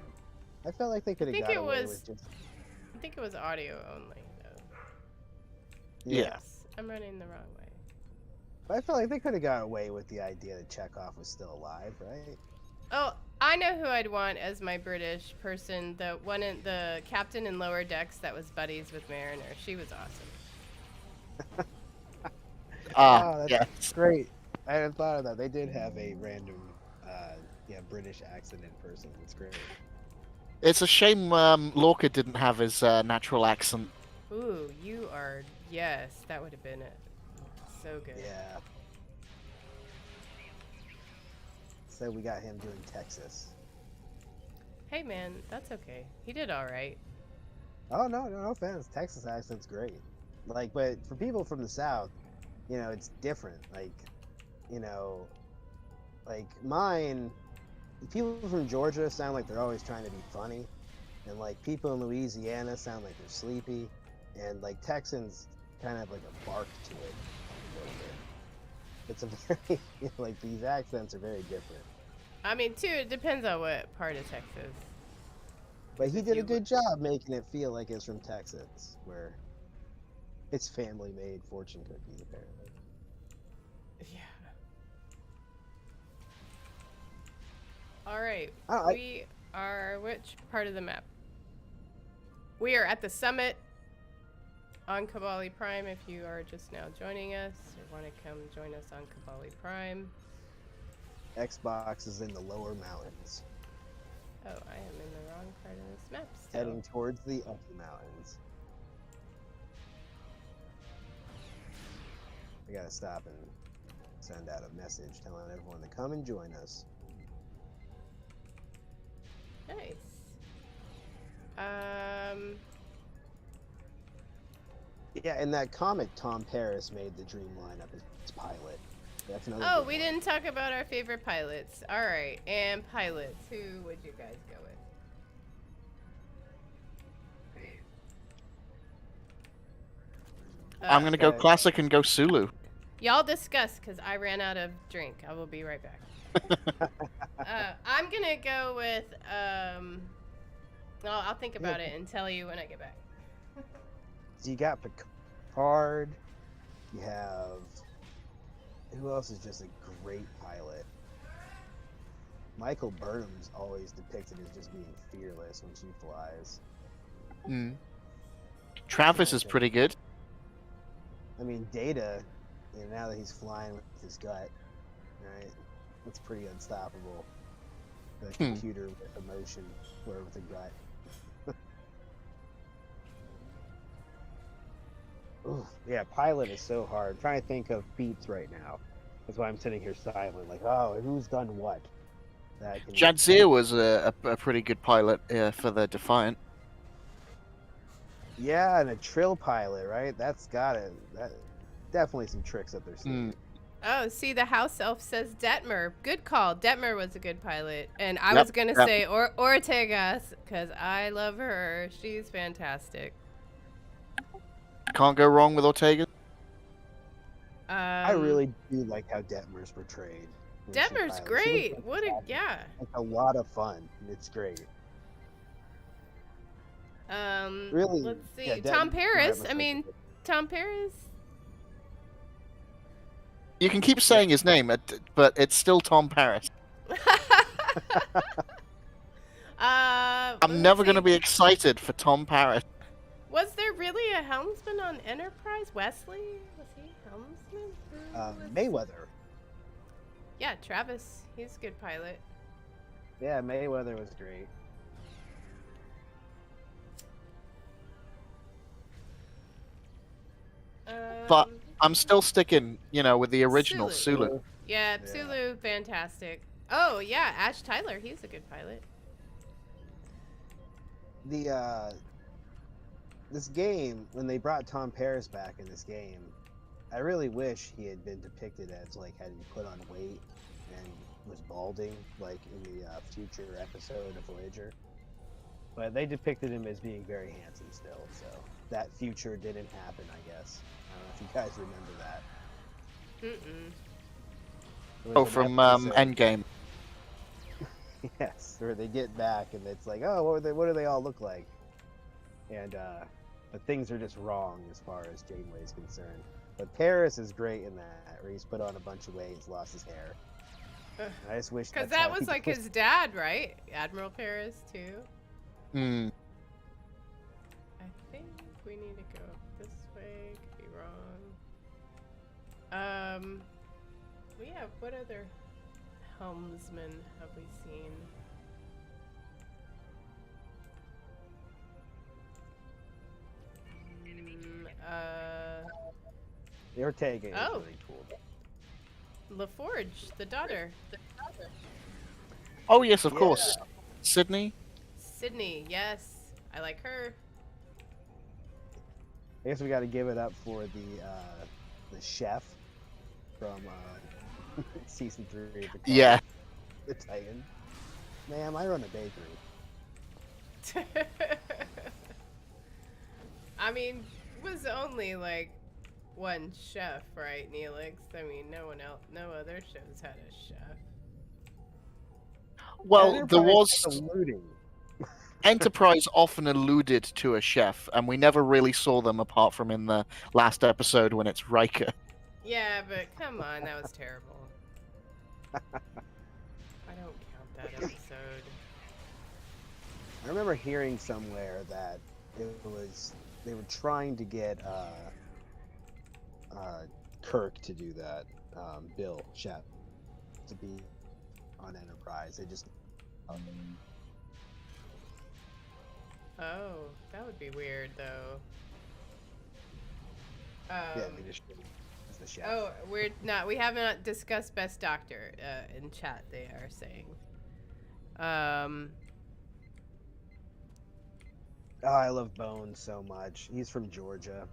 I felt like they could have got away with just... I think it was audio only, though. Yeah. Yes, I'm running the wrong way. But I felt like they could have got away with the idea that Chekhov was still alive, right? Oh, I know who I'd want as my British person. The captain in Lower Decks that was buddies with Mariner. She was awesome. That's great. I hadn't thought of that. They did have a random, British accent in person. It's great. It's a shame Lorca didn't have his natural accent. Ooh, yes, that would have been it. So good. Yeah. So we got him doing Texas. Hey man, that's okay. He did all right. Oh no offense. Texas accent's great. Like, but for people from the South, it's different. Like mine. People from Georgia sound like they're always trying to be funny, and like people in Louisiana sound like they're sleepy, and like Texans kind of have like a bark to it. It's a very like these accents are very different. I mean, too, it depends on what part of Texas. But he did a good job making it feel like it's from Texas, where it's family-made fortune cookies, apparently. Yeah. All right. We are which part of the map? We are at the summit on Kabali Prime. If you are just now joining us or want to come join us on Kabali Prime. Xbox is in the lower mountains. Oh, I am in the wrong part of this map still. Heading towards the upper mountains. I gotta stop and send out a message telling everyone to come and join us. Nice. Yeah, in that comic, Tom Paris made the Dream lineup as pilot. That's another. Oh, good we one. didn't talk about our favorite pilots. All right, and pilots. Who would you guys go with? I'm gonna go Okay. classic and go Sulu. Y'all discuss, because I ran out of drink. I will be right back. I'm gonna go with well, I'll think about it and tell you when I get back. So you got Picard. You have who else is just a great pilot? Michael Burnham's always depicted as just being fearless when she flies. Mm. Travis is pretty good. I mean, Data, now that he's flying with his gut, right? It's pretty unstoppable. The computer with emotion, or with a gut. Ooh, yeah, pilot is so hard. I'm trying to think of feats right now. That's why I'm sitting here silent. Like, oh, who's done what? That can... Jadzia was a pretty good pilot for the Defiant. Yeah, and a Trill pilot, right? That's got it. That definitely some tricks up their sleeve. Oh, see, the house elf says Detmer. Good call. Detmer was a good pilot. And I Yep, was going to yep. say Ortegas, because I love her. She's fantastic. Can't go wrong with Ortega. I really do like how Detmer's portrayed. when she Detmer's pilots. She great. looks What a, fantastic. yeah. It's a lot of fun. It's great. Really, Let's see. yeah, Tom Detmer's Paris. my I mean, favorite. Tom Paris. You can keep saying his name, but it's still Tom Paris. I'm never going to be excited for Tom Paris. Was there really a helmsman on Enterprise? Wesley? Was he helmsman? Mayweather. Yeah, Travis. He's a good pilot. Yeah, Mayweather was great. But I'm still sticking, with the original Sulu. Yeah, Sulu, fantastic. Oh, yeah, Ash Tyler. He's a good pilot. This game, when they brought Tom Paris back in this game, I really wish he had been depicted as had he put on weight and was balding like in the future episode of Voyager. But they depicted him as being very handsome still, so that future didn't happen, I guess. I don't know if you guys remember that. Oh, from Endgame. Yes, where they get back and it's like, oh, what do they all look like? And but things are just wrong as far as Janeway is concerned. But Paris is great in that, where he's put on a bunch of weight, he's lost his hair. I just wish because that was like his dad, right? Admiral Paris too. I think we need to go this way. Could be wrong. We have what other helmsman have we seen? The Ortega is Oh. really cool. LaForge, the daughter. Oh, yes, of course. Sydney? Sydney, yes. I like her. I guess we got to give it up for the chef from season 3 of Picard, Yeah. the Titan. Ma'am, I run a bakery. I mean, it was only like one chef, right, Neelix? I mean, no other shows had a chef. Well, there was... Alluding. Enterprise often alluded to a chef, and we never really saw them apart from in the last episode when it's Riker. Yeah, but come on, that was terrible. I don't count that episode. I remember hearing somewhere that they were trying to get Kirk to do that, Bill Shep, to be on Enterprise. They just Oh, that would be weird, though. yeah, they just the chef. Oh, we have not discussed Best Doctor in chat, they are saying. Oh, I love Bones so much. He's from Georgia.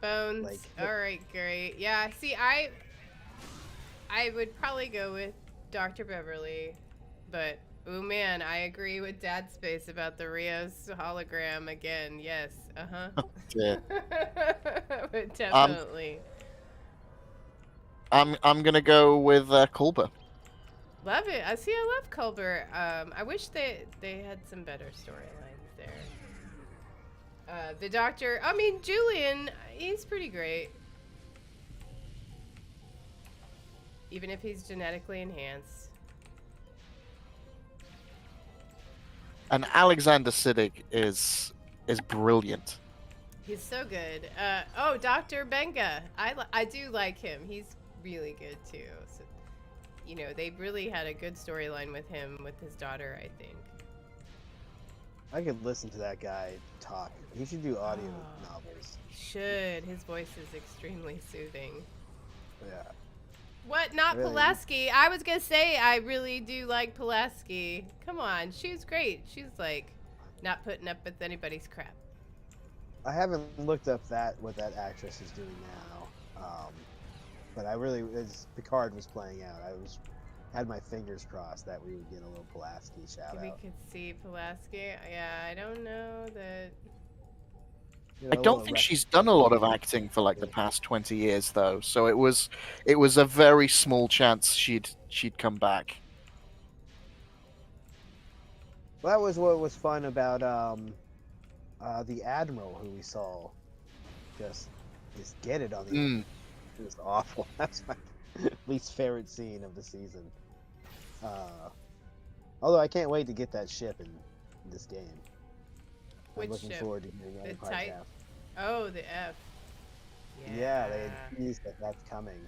Bones. Like- All right, great. Yeah, see, I would probably go with Dr. Beverly, but oh man, I agree with Dad Space about the Rios hologram again. Yes, Yeah. but definitely. I'm gonna go with Culber. Love it. I love Culber. I wish they had some better storylines there. The Doctor. I mean, Julian. He's pretty great. Even if he's genetically enhanced. And Alexander Siddig is brilliant. He's so good. Oh, Dr. Benga. I do like him. He's really good too. So, you know, they really had a good storyline with him with his daughter, I think. I could listen to that guy talk. He should do audio novels. Should. His voice is extremely soothing. Yeah. What? Not Really? Pulaski? I was gonna say I really do like Pulaski. Come on, she's great. She's like not putting up with anybody's crap. I haven't looked up what that actress is doing now, but I really, as Picard was playing out, had my fingers crossed that we would get a little Pulaski shout We out. could see Pulaski. Yeah, I don't know that. You I know, a don't little think rec- she's done a lot of acting for like the past 20 years though. So it was a very small chance she'd come back. Well, that was what was fun about the Admiral who we saw just get it on the. Mm. It was awful. That's my least favorite scene of the season. Although I can't wait to get that ship in this game. Which I'm looking ship? forward to getting The Empire Titan? Half. Oh, the F. Yeah, they had teased that that's coming.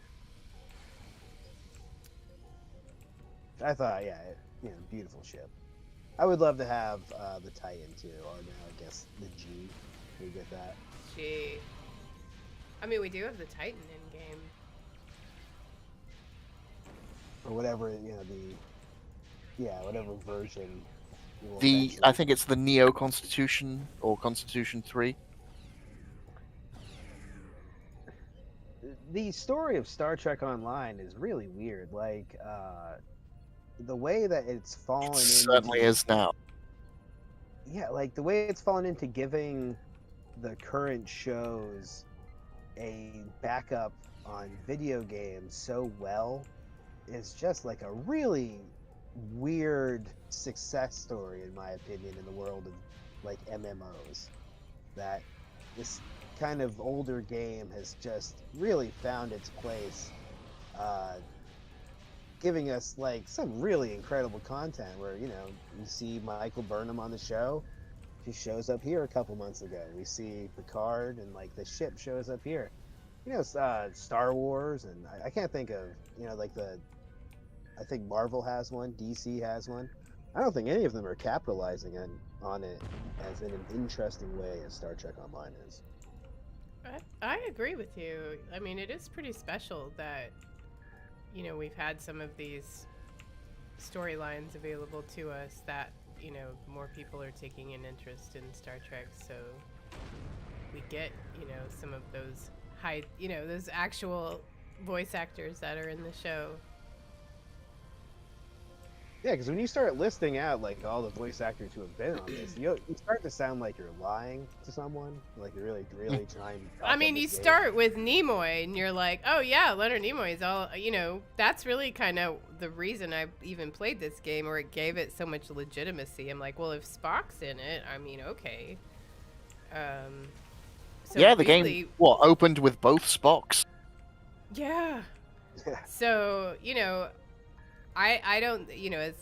I thought, beautiful ship. I would love to have the Titan too, or now I guess the G. We get that. Gee. I mean, we do have the Titan in game. Or whatever, whatever version. will I eventually- think it's the Neo Constitution or Constitution 3. The story of Star Trek Online is really weird. Like, the way that it's fallen It into... certainly is now. Yeah, like the way it's fallen into giving the current shows a backup on video games so well is just like a really weird success story, in my opinion, in the world of like MMOs. That this kind of older game has just really found its place, giving us like some really incredible content where, you see Michael Burnham on the show. She shows up here a couple months ago. We see Picard and like the ship shows up here. Star Wars, and I can't think of, I think Marvel has one, DC has one. I don't think any of them are capitalizing on it as in an interesting way as Star Trek Online is. I agree with you. I mean, it is pretty special that, we've had some of these storylines available to us that, more people are taking an interest in Star Trek. So we get, some of those those actual voice actors that are in the show. Yeah, because when you start listing out like all the voice actors who have been on this, you start to sound like you're lying to someone, like you're really trying to. I mean, you start with Nimoy, and you're like, oh yeah, Leonard Nimoy is all. That's really kind of the reason I even played this game, or it gave it so much legitimacy. I'm like, well, if Spock's in it, I mean, okay. So Yeah, the really, game opened with both Spocks. Yeah. Yeah. So, I don't, as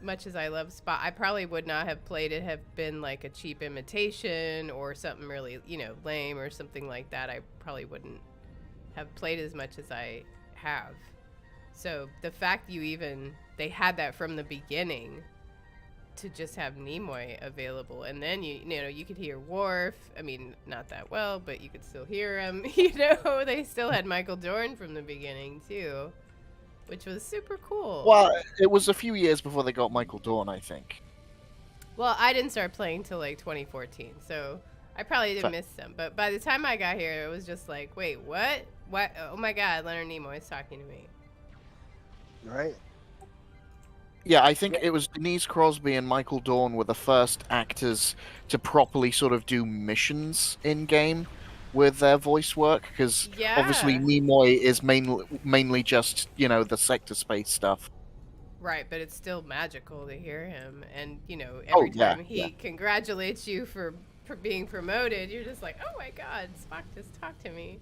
much as I love Spock, I probably would not have played it, have been like a cheap imitation or something really, lame or something like that. I probably wouldn't have played as much as I have. So the fact they had that from the beginning to just have Nimoy available, and then you could hear Worf. I mean, not that well, but you could still hear him. They still had Michael Dorn from the beginning too, which was super cool. Well, it was a few years before they got Michael Dorn, I think. Well, I didn't start playing till like 2014, so I probably did miss some. But by the time I got here, it was just like, wait, what? What? Oh my God, Leonard Nimoy is talking to me. Right. Yeah, I think it was Denise Crosby and Michael Dorn were the first actors to properly sort of do missions in game with their voice work, because obviously Yeah. Nimoy is mainly just the sector space stuff. Right, but it's still magical to hear him, and Oh, every yeah, time he congratulates you for being promoted, you're just like, oh my God, Spock just talked to me.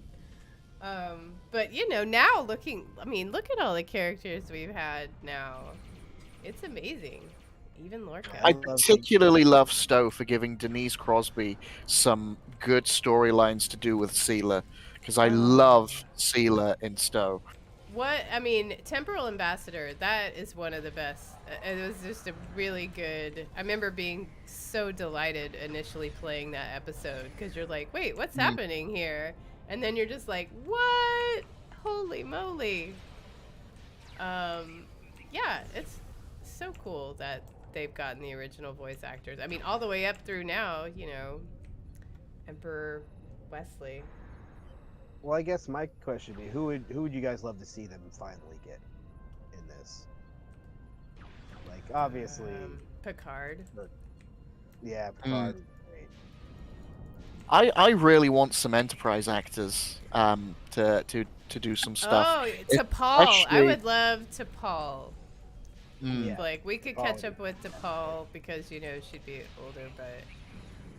But now look at all the characters we've had now. It's amazing. Even Lorca. I particularly love Stowe for giving Denise Crosby some good storylines to do with Seela, because I love Seela in Stowe. Temporal Ambassador, that is one of the best. It was just a really good. I remember being so delighted initially playing that episode, because you're like, wait, what's happening here? And then you're just like, what? Holy moly. Yeah, it's so cool that they've gotten the original voice actors. I mean, all the way up through now, Emperor Wesley. Well, I guess my question would be, who would you guys love to see them finally get in this? Like, obviously, Picard. Yeah, Picard is great. I really want some Enterprise actors to do some stuff. Oh, T'Pol. I Especially- would love T'Pol. Yeah. Like, we could catch up with T'Pol because, she'd be older, but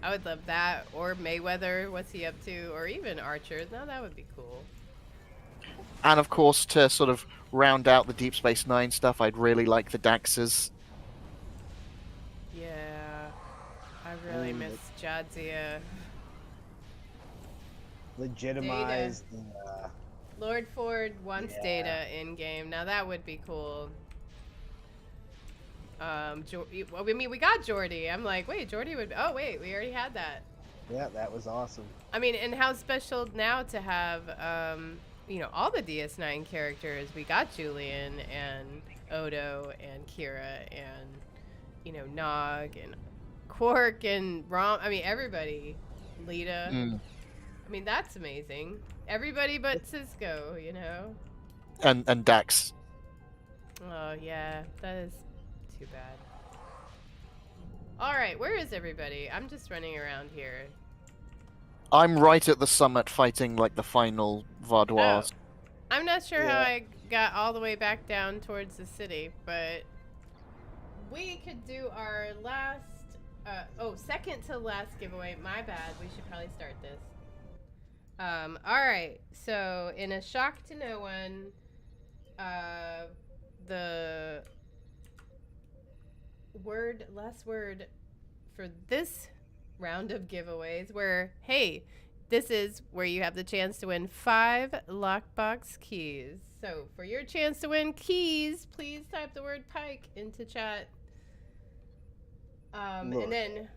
I would love that. Or Mayweather, what's he up to? Or even Archer. No, that would be cool. And of course, to sort of round out the Deep Space Nine stuff, I'd really like the Daxes. Yeah. I really miss Jadzia. Legitimize Lord Ford wants Yeah. Data in game. Now that would be cool. We got Geordi. I'm like, wait, Geordi would. Oh wait, we already had that. Yeah, that was awesome. I mean, and how special now to have, all the DS9 characters. We got Julian and Odo and Kira and, Nog and Quark and Rom. I mean, everybody. Lita. I mean, that's amazing. Everybody but Cisco, And Dax. Oh, yeah. That is too bad. All right, where is everybody? I'm just running around here. I'm right at the summit fighting like the final Vardois. Oh. I'm not sure how I got all the way back down towards the city, but we could do our last, second to last giveaway. My bad. We should probably start this. All right. So, in a shock to no one, the last word for this round of giveaways this is where you have the chance to win 5 lockbox keys. So for your chance to win keys, please type the word Pike into chat. And then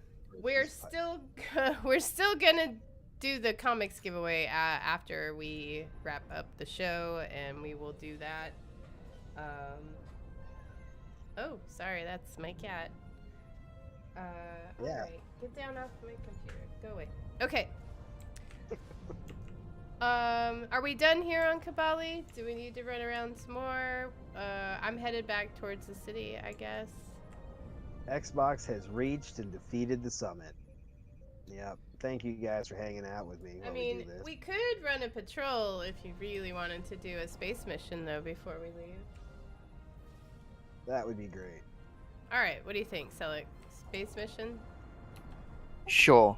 we're still gonna do the comics giveaway after we wrap up the show, and we will do that. Oh, sorry, that's my cat. All right, get down off my computer. Go away. Okay. Are we done here on Kabali? Do we need to run around some more? I'm headed back towards the city, I guess. Xbox has reached and defeated the summit. Yep. Thank you guys for hanging out with me. I mean, we could run a patrol if you really wanted to do a space mission, though, before we leave. That would be great. All right, what do you think, Selleck? Space mission? Sure.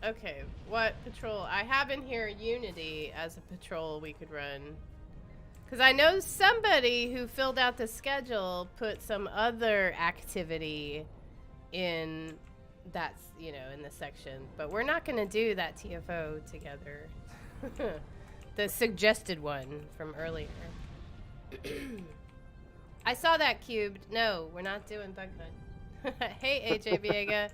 Okay, what patrol? I have in here Unity as a patrol we could run. Because I know somebody who filled out the schedule put some other activity in that, in the section. But we're not going to do that TFO together. The suggested one from earlier. I saw that cubed. No, we're not doing bug hunt. Hey, AJ Viega.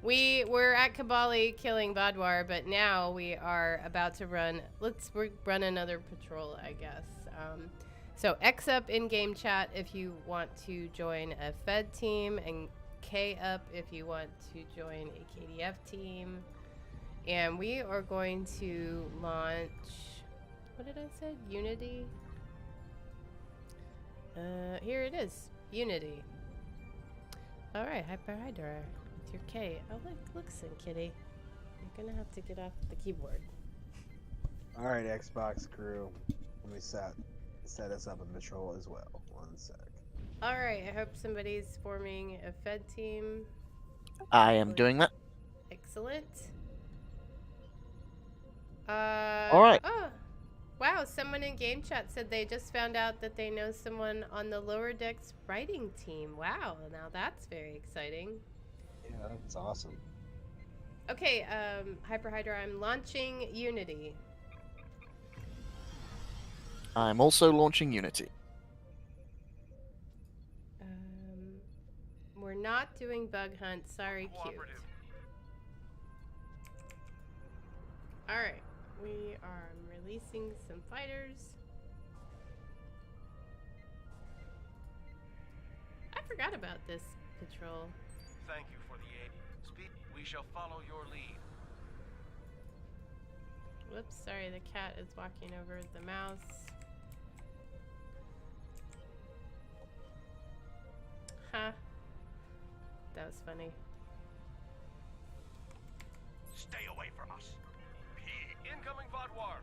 We were at Kabali killing Badwar, but now we are about to run. We're run another patrol, I guess. So X up in game chat if you want to join a Fed team, and K up if you want to join a KDF team. And we are going to launch. What did I say? Unity. Here it is. Unity. All right, Hyper Hydra. With your K. Oh, look, listen, kitty. You're gonna have to get off the keyboard. All right, Xbox crew. Let me set us up a patrol as well. One sec. All right, I hope somebody's forming a Fed team. I am doing that. Excellent. All right. Oh, wow! Someone in game chat said they just found out that they know someone on the lower decks writing team. Wow! Now that's very exciting. Yeah, that's awesome. Okay, Hyper Hydra, I'm launching Unity. I'm also launching Unity. We're not doing bug hunt. Sorry, cute. All right, we are releasing some fighters. I forgot about this patrol. Thank you for the aid. Speed, we shall follow your lead. Whoops, sorry, the cat is walking over the mouse. Huh. That was funny. Stay away from us. Incoming Vodwar.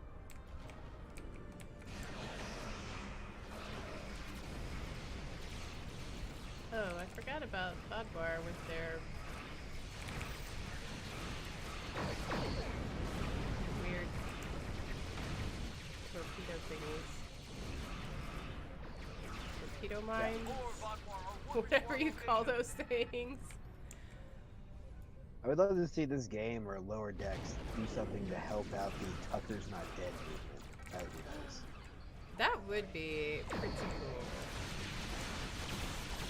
Oh, I forgot about Bodbar with their weird torpedo thingies. Torpedo mines? Whatever you call those things. I would love to see this game or Lower Decks do something to help out the Tucker's Not Dead movement. That would be nice. That would be pretty cool.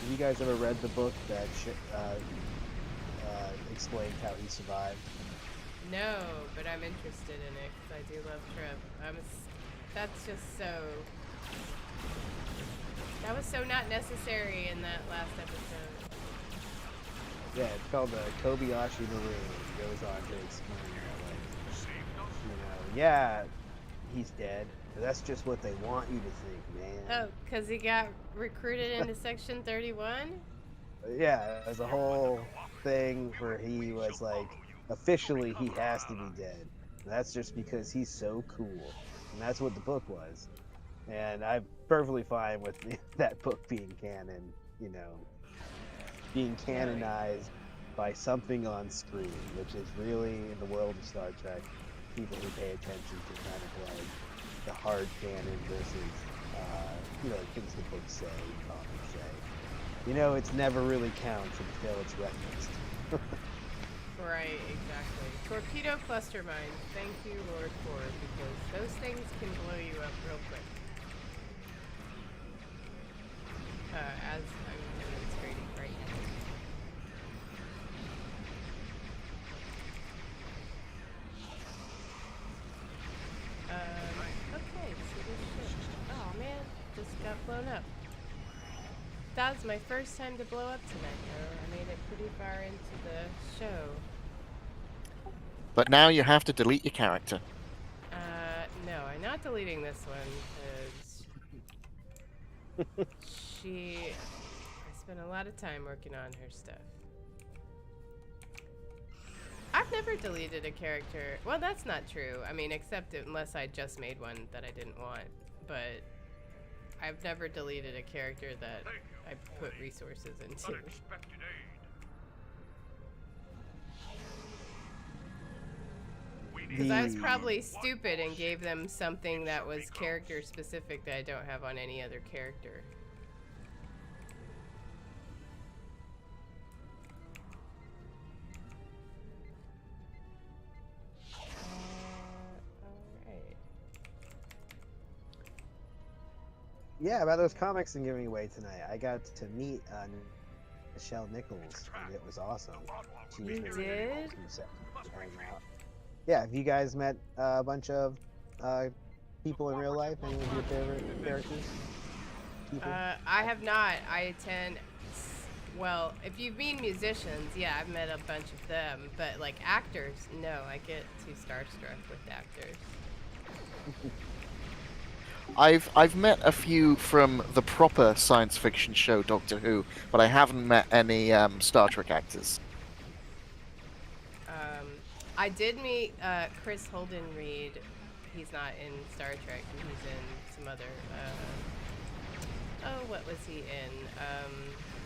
Have you guys ever read the book that explained how he survived? No, but I'm interested in it because I do love Trip. That's just so... That was so not necessary in that last episode. Yeah, it's called the Kobayashi Maroon. It goes on to explain like, yeah, he's dead. But that's just what they want you to think, man. Oh, because he got recruited into Section 31? Yeah, there's a whole thing where he was like, officially he has to be dead. And that's just because he's so cool. And that's what the book was. And I'm perfectly fine with that book being canon, you know, being canonized by something on screen, which is really, in the world of Star Trek, people who pay attention to kind of like the hard canon versus, you know, things the books say, comics say. You know, it's never really counts until it's referenced. Right, exactly. Torpedo cluster mines. Thank you, Lord Ford, because those things can blow you up real quick. As I'm demonstrating right now. Okay, so this ship. Oh man, just got blown up. That was my first time to blow up tonight, though. I made it pretty far into the show. But now you have to delete your character. No, I'm not deleting this one, because I spent a lot of time working on her stuff. I've never deleted a character. Well, that's not true. I mean, except unless I just made one that I didn't want. But I've never deleted a character that I put resources into. Because I was probably stupid and gave them something that was character specific that I don't have on any other character. Alright. Yeah, about those comics I'm giving away tonight. I got to meet Michelle Nichols, and it was awesome. She was You there did? 2 seconds to hang out. Yeah, have you guys met a bunch of people in real life? Any of your favorite characters? People? I have not. I attend. Well, if you mean musicians, yeah, I've met a bunch of them. But like actors, no. I get too starstruck with actors. I've met a few from the proper science fiction show Doctor Who, but I haven't met any Star Trek actors. I did meet Chris Holden Reed. He's not in Star Trek. He's in some other. Oh, what was he in?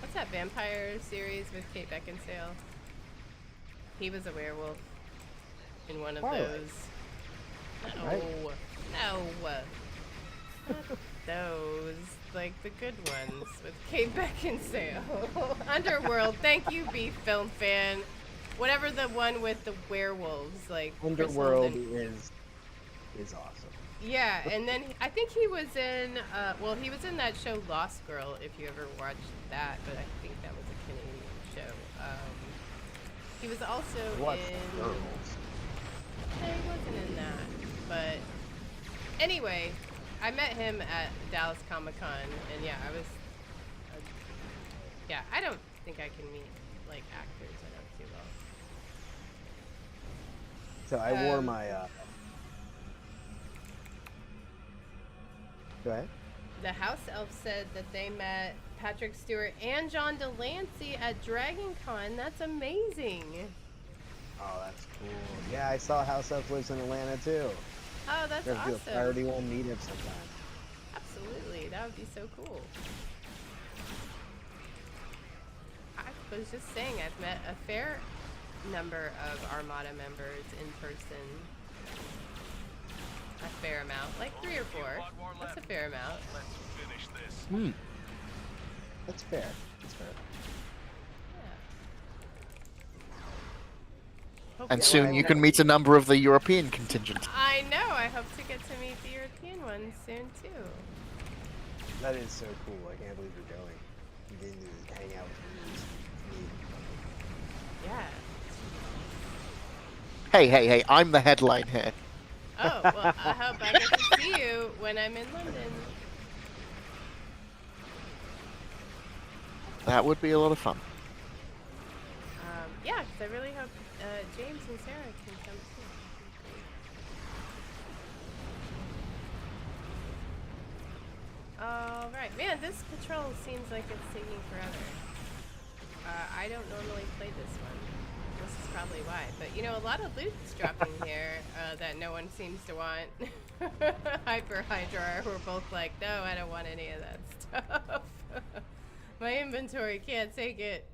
What's that vampire series with Kate Beckinsale? He was a werewolf in one of Twilight. those. No, Right. no, not those. Like the good ones with Kate Beckinsale. Underworld. Thank you, Beef Film Fan. Whatever the one with the werewolves, like Chris Underworld Holden. is awesome. Yeah, and then I think he was in. Well, he was in that show Lost Girl. If you ever watched that, but I think that was a Canadian show. He was also What? in. Girls. No, he wasn't in that. But anyway, I met him at Dallas Comic Con, and yeah, I was. Yeah, I don't think I can meet like actors. I don't too well. So I wore my. Go ahead. The House Elf said that they met Patrick Stewart and John Delancey at Dragon Con. That's amazing. Oh, that's cool. Yeah, I saw House Elf lives in Atlanta too. Oh, that's We're gonna do a awesome. Priority One meetup sometime. Absolutely. That would be so cool. I was just saying, I've met a fair number of Armada members in person. A fair amount. Like 3 or 4. That's a fair amount. Let's finish this. Hmm. That's fair. That's fair. Yeah. And Yeah, soon well, you can meet a number of the European contingent. I know. I hope to get to meet the European ones soon too. That is so cool. I can't believe you're going. You didn't even hang out with me. Yeah. Hey, I'm the headline here. Oh, well, I hope I get to see you when I'm in London. That would be a lot of fun. Yeah, 'cause I really hope James and Sarah can come too. All right, man, this patrol seems like it's taking forever. I don't normally play this one. This is probably why. But, you know, a lot of loot's dropping here that no one seems to want. Hyper Hydra, we're both like, no, I don't want any of that stuff. My inventory can't take it.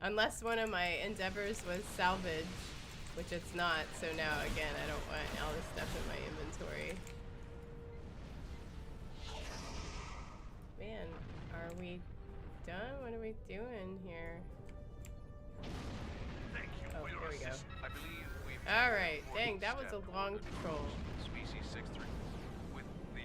Unless one of my endeavors was salvage, which it's not, so now, again, I don't want all this stuff in my inventory. Man, are we done? What are we doing here? Thank you Oh, for your here we go. assist. I believe we've Alright, taken dang, important that was step a long toward patrol. Species 6-3 with the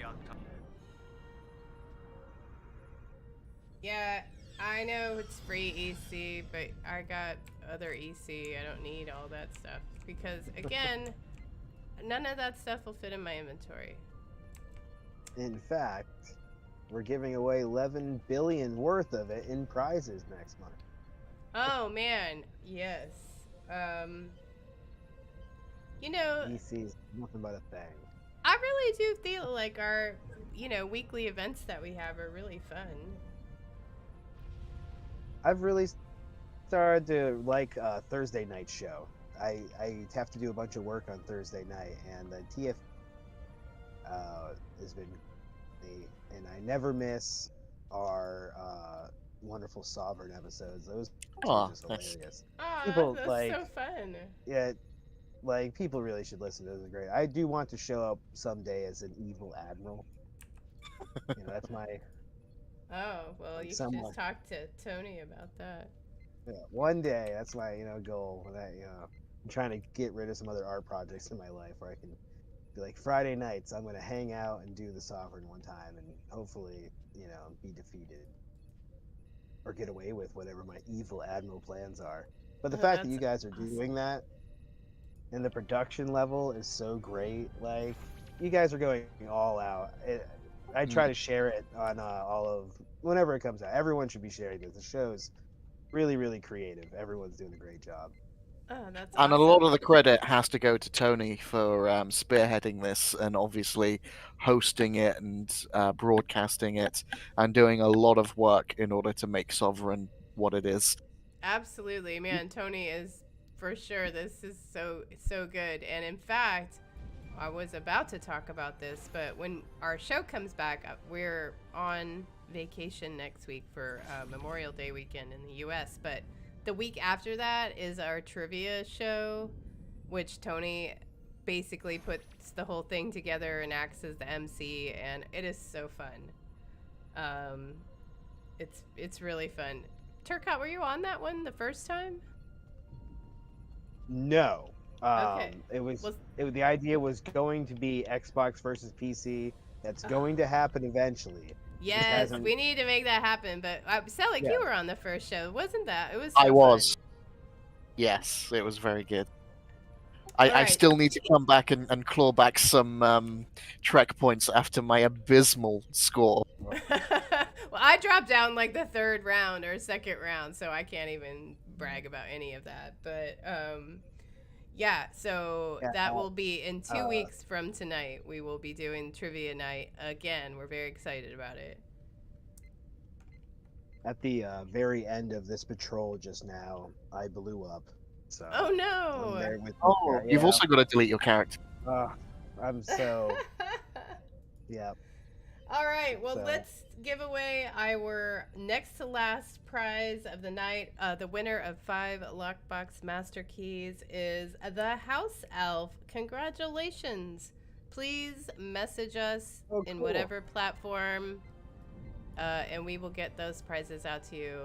Yeah, I know it's free EC, but I got other EC. I don't need all that stuff. Because, again, none of that stuff will fit in my inventory. In fact, we're giving away 11 billion worth of it in prizes next month. Oh, man. Yes. You know, EC is nothing but a thing. I really do feel like our, you know, weekly events that we have are really fun. I've really started to like Thursday night show. I have to do a bunch of work on Thursday night, and the TF has been me, and I never miss our wonderful Sovereign episodes. Those Aw, are just nice. hilarious. Oh, People, that's like- so fun. Yeah, like people really should listen to those. Are great. I do want to show up someday as an evil admiral. You know, that's my Oh, well, you should Someone. just talk to Tony about that. one day. That's my goal. That I'm trying to get rid of some other art projects in my life where I can Be like Friday nights, I'm gonna hang out and do the Sovereign one time, and hopefully, be defeated or get away with whatever my evil admiral plans are. But the fact that That's you guys are awesome. doing that and the production level is so great, like you guys are going all out. I try to share it on all of whenever it comes out. Everyone should be sharing this. The show's really, really creative. Everyone's doing a great job. Oh, that's And a lot awesome. of the credit has to go to Tony for spearheading this and obviously hosting it and broadcasting it and doing a lot of work in order to make Sovereign what it is. Absolutely, man. Tony is for sure. This is so good. And in fact, I was about to talk about this, but when our show comes back, we're on vacation next week for Memorial Day weekend in the U.S. But the week after that is our trivia show, which Tony basically puts the whole thing together and acts as the MC, and it is so fun. Um, it's really fun. Turcotte, were you on that one the first time? No. Okay. The idea was going to be Xbox versus PC. That's going to happen eventually. Yes, hasn't- we need to make that happen. But Selleck, Yeah. you were on the first show, wasn't that? It was. I So was. fun. Yes, it was very good. All I right. still need to come back and claw back some Trek points after my abysmal score. Well, I dropped down like the third round or second round, so I can't even brag about any of that. But yeah, so Yeah, that will be in 2 weeks from tonight. We will be doing trivia night again. We're very excited about it. At the very end of this patrol just now, I blew up. So Oh I'm no! there with Oh, you've also got to delete your character. I'm so yeah. All right, well, So- let's give away our next to last prize of the night. The winner of 5 Lockbox Master Keys is the House Elf. Congratulations. Please message us Oh, in cool. whatever platform, and we will get those prizes out to you.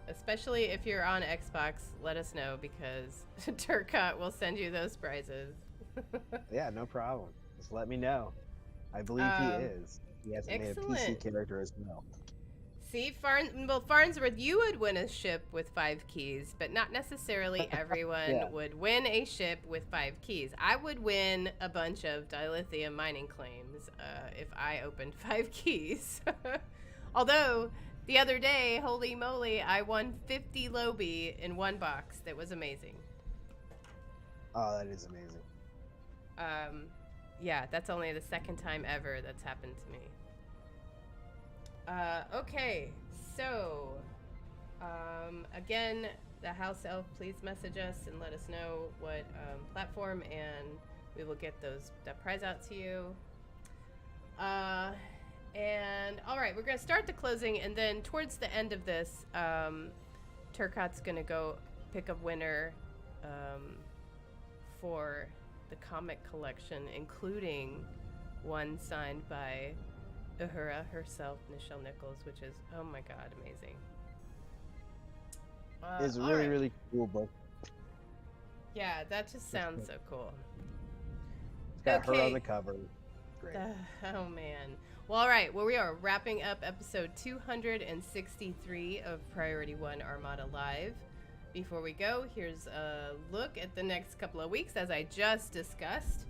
Especially if you're on Xbox, let us know because Turcotte will send you those prizes. Yeah, no problem. Just let me know. I believe he is. He has made a PC excellent. character as well. See, Farnsworth, you would win a ship with 5 keys, but not necessarily everyone Yeah. would win a ship with 5 keys. I would win a bunch of dilithium mining claims if I opened 5 keys. Although, the other day, holy moly, I won 50 Lobi in one box. That was amazing. Oh, that is amazing. Yeah, that's only the second time ever that's happened to me. Okay, so, again, the House Elf, please message us and let us know what platform, and we will get that prize out to you. And, all right, we're going to start the closing, and then towards the end of this, Turcotte's going to go pick a winner for the comic collection, including one signed by Uhura herself, Nichelle Nichols, which is, oh my god, amazing. It's a all really, right. really cool book. Yeah, that just sounds so cool. It's got her on Okay. the cover. Great. Oh man. Well, all right. Well, we are wrapping up episode 263 of Priority 1 Armada Live. Before we go, here's a look at the next couple of weeks, as I just discussed.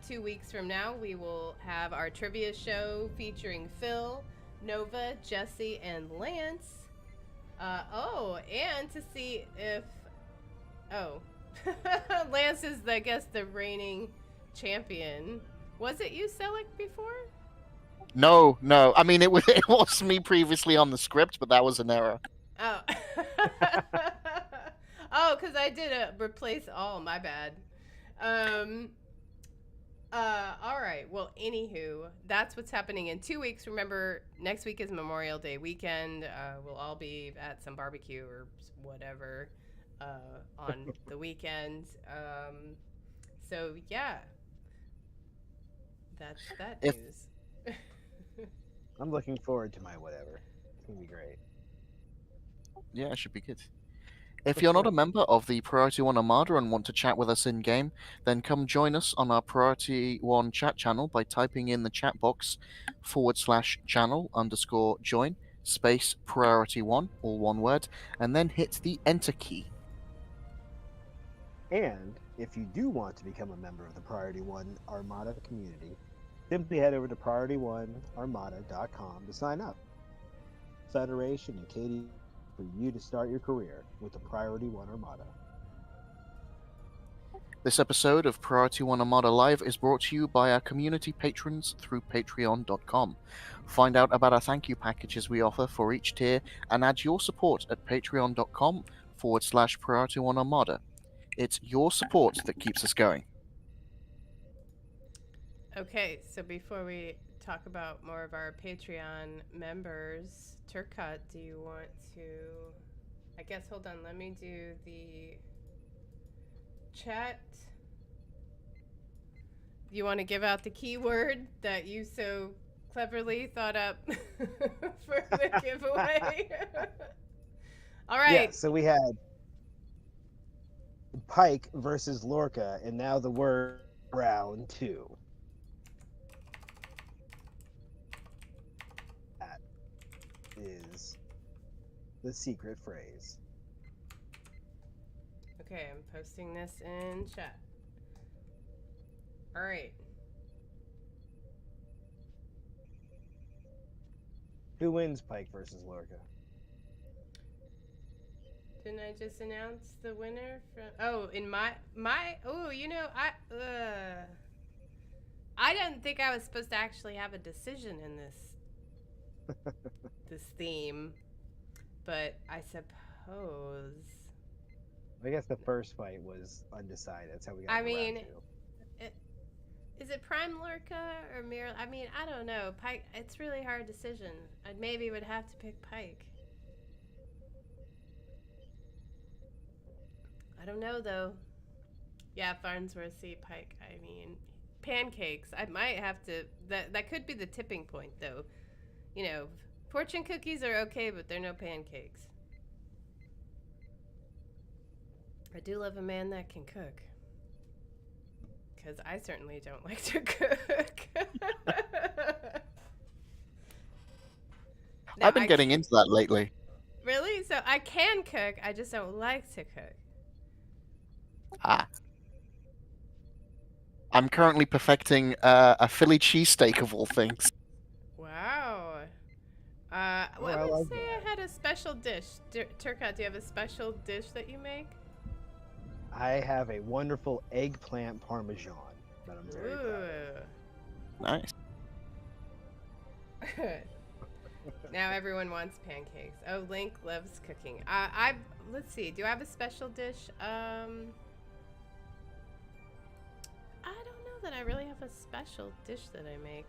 2 weeks from now, we will have our trivia show featuring Phil, Nova, Jesse, and Lance. And to see if... Oh. Lance is, I guess, the reigning champion. Was it you, Selleck, before? No. I mean, it was me previously on the script, but that was an error. Oh. Oh, because I did replace all. My bad. All right. Well, anywho, that's what's happening in 2 weeks. Remember, next week is Memorial Day weekend. We'll all be at some barbecue or whatever on the weekend. So, yeah. That's that news. I'm looking forward to my whatever. It's gonna be great. Yeah, it should be good. If you're not a member of the Priority One Armada and want to chat with us in game, then come join us on our Priority One chat channel by typing in the chat box /channel_join space Priority One, all one word, and then hit the enter key. And if you do want to become a member of the Priority One Armada community, simply head over to PriorityOneArmada.com to sign up. Federation and Katie for you to start your career with the Priority One Armada. This episode of Priority One Armada Live is brought to you by our community patrons through patreon.com. Find out about our thank you packages we offer for each tier and add your support at patreon.com/Priority One Armada. It's your support that keeps us going. Okay, so before we talk about more of our Patreon members, Turcotte, do you want to... I guess, hold on, let me do the chat. You want to give out the keyword that you so cleverly thought up for the giveaway? All right. Yeah, so we had Pike versus Lorca, and now the word round 2. That is the secret phrase. Okay, I'm posting this in chat. All right. Who wins Pike versus Lorca? Didn't I just announce the winner from... Oh, in my... Oh, you know, I didn't think I was supposed to actually have a decision in this theme, but I suppose... I guess the first fight was undecided. That's how we got I to round mean, 2. Is it Prime Lorca or Mir? I mean, I don't know. Pike, it's really hard decision. I maybe would have to pick Pike. I don't know, though. Yeah, Farnsworth, see, Pike. I mean, pancakes. I might have to... That could be the tipping point, though. You know, fortune cookies are okay, but they're no pancakes. I do love a man that can cook. Because I certainly don't like to cook. No, I've been getting into that lately. Really? So I can cook, I just don't like to cook. I'm currently perfecting a Philly cheesesteak of all things. Wow. I Let's like say that. I had a special dish. Turcotte, do you have a special dish that you make? I have a wonderful eggplant parmesan that I'm very proud Nice. Now everyone wants pancakes. Oh, Link loves cooking. Let's see. Do I have a special dish? I don't know that I really have a special dish that I make.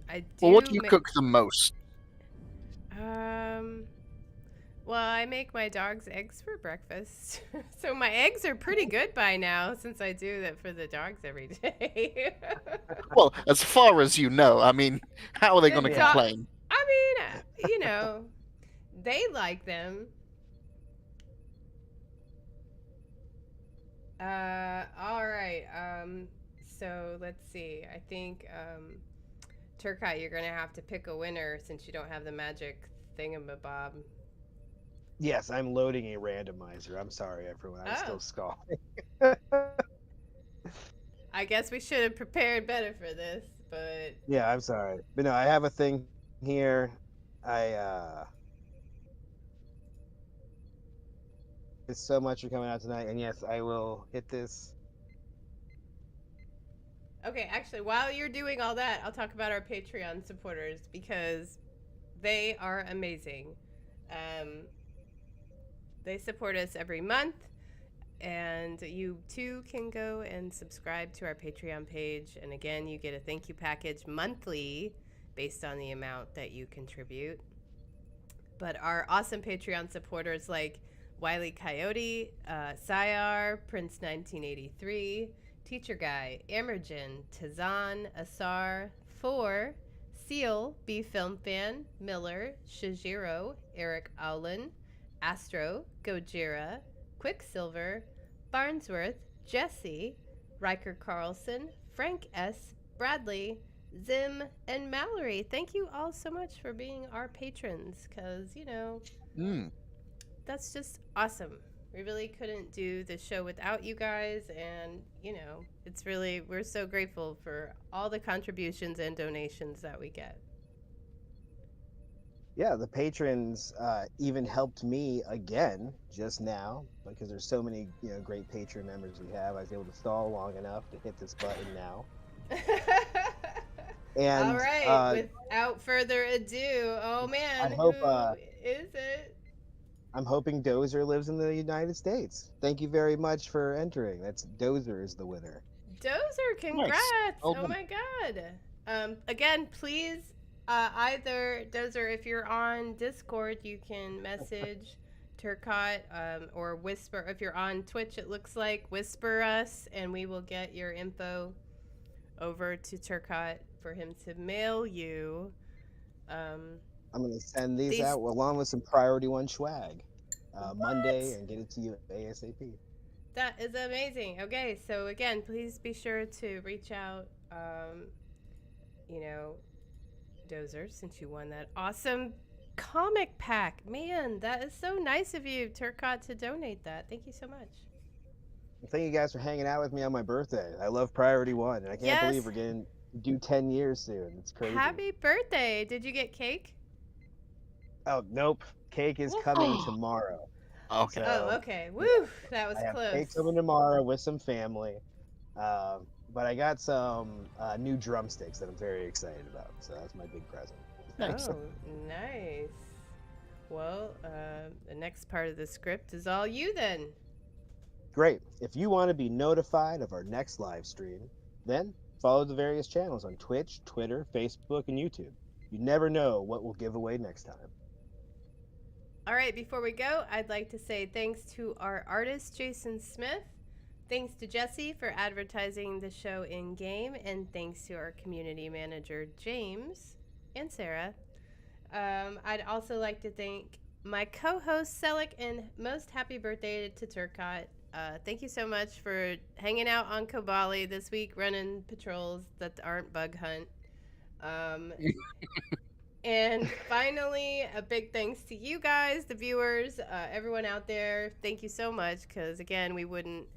I do. Well, what do you cook the most? Well, I make my dog's eggs for breakfast. So my eggs are pretty good by now since I do that for the dogs every day. Well, as far as you know, I mean, how are they going to dog- complain? I mean, you know, they like them. All right. So let's see. I think, Turcotte, you're going to have to pick a winner since you don't have the magic thingamabob. Yes, I'm loading a randomizer. I'm sorry, everyone. I'm still scalding. I guess we should have prepared better for this, but... Yeah, I'm sorry. But no, I have a thing here. It's so much for coming out tonight, and yes, I will hit this. Okay, actually, while you're doing all that, I'll talk about our Patreon supporters because they are amazing. They support us every month, and you too can go and subscribe to our Patreon page. And again, you get a thank you package monthly based on the amount that you contribute. But our awesome Patreon supporters like Wiley Coyote, Syar, Prince 1983, Teacher Guy, Emergen, Tazan, Asar, 4, Seal, B Film Fan, Miller, Shijiro, Eric Owlin, Astro, Gojira, Quicksilver, Barnsworth, Jesse, Riker Carlson, Frank S., Bradley, Zim, and Mallory. Thank you all so much for being our patrons because, Mm. that's just awesome. We really couldn't do the show without you guys, and it's really, we're so grateful for all the contributions and donations that we get. Yeah, the patrons even helped me again just now because there's so many great patron members we have. I was able to stall long enough to hit this button now. And all right, without further ado, oh man, I hope, who is it? I'm hoping Dozer lives in the United States. Thank you very much for entering. That's Dozer is the winner. Dozer, congrats! Well Oh done. my god. Again, please, either Dozer, if you're on Discord, you can message Turcotte, or whisper. If you're on Twitch, it looks like whisper us, and we will get your info over to Turcotte for him to mail you. I'm going to send these out along with some Priority 1 swag Monday and get it to you ASAP. That is amazing. Okay, so again, please be sure to reach out, Dozer, since you won that awesome comic pack. Man, that is so nice of you, Turcotte, to donate that. Thank you so much. Thank you guys for hanging out with me on my birthday. I love Priority 1, and I can't believe we're getting do 10 years soon. It's crazy. Happy birthday. Did you get cake? Oh, nope. Cake is coming tomorrow. Okay. So, okay. Woo, that was I close. have cake coming tomorrow with some family. But I got some new drumsticks that I'm very excited about. So that's my big present. Nice. Oh, nice. Well, the next part of the script is all you then. Great. If you want to be notified of our next live stream, then follow the various channels on Twitch, Twitter, Facebook, and YouTube. You never know what we'll give away next time. All right, before we go, I'd like to say thanks to our artist, Jason Smith. Thanks to Jesse for advertising the show in game, and thanks to our community manager, James and Sarah. I'd also like to thank my co-host, Selleck, and most happy birthday to Turcotte. Thank you so much for hanging out on Kobali this week, running patrols that aren't bug hunt. And finally, a big thanks to you guys, the viewers, everyone out there. Thank you so much, because again, we wouldn't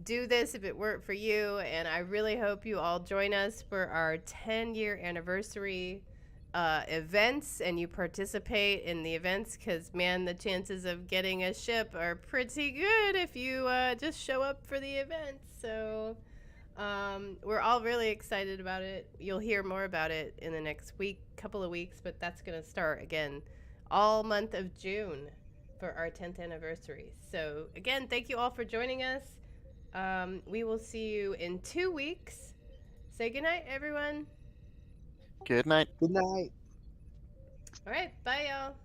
do this if it weren't for you. And I really hope you all join us for our 10-year anniversary events, and you participate in the events, because man, the chances of getting a ship are pretty good if you just show up for the events. So we're all really excited about it. You'll hear more about it in the next couple of weeks, but that's going to start again all month of June for our 10th anniversary. So again, thank you all for joining us. We will see you in 2 weeks. Say goodnight, everyone. Good night. Good night. All right, bye, y'all.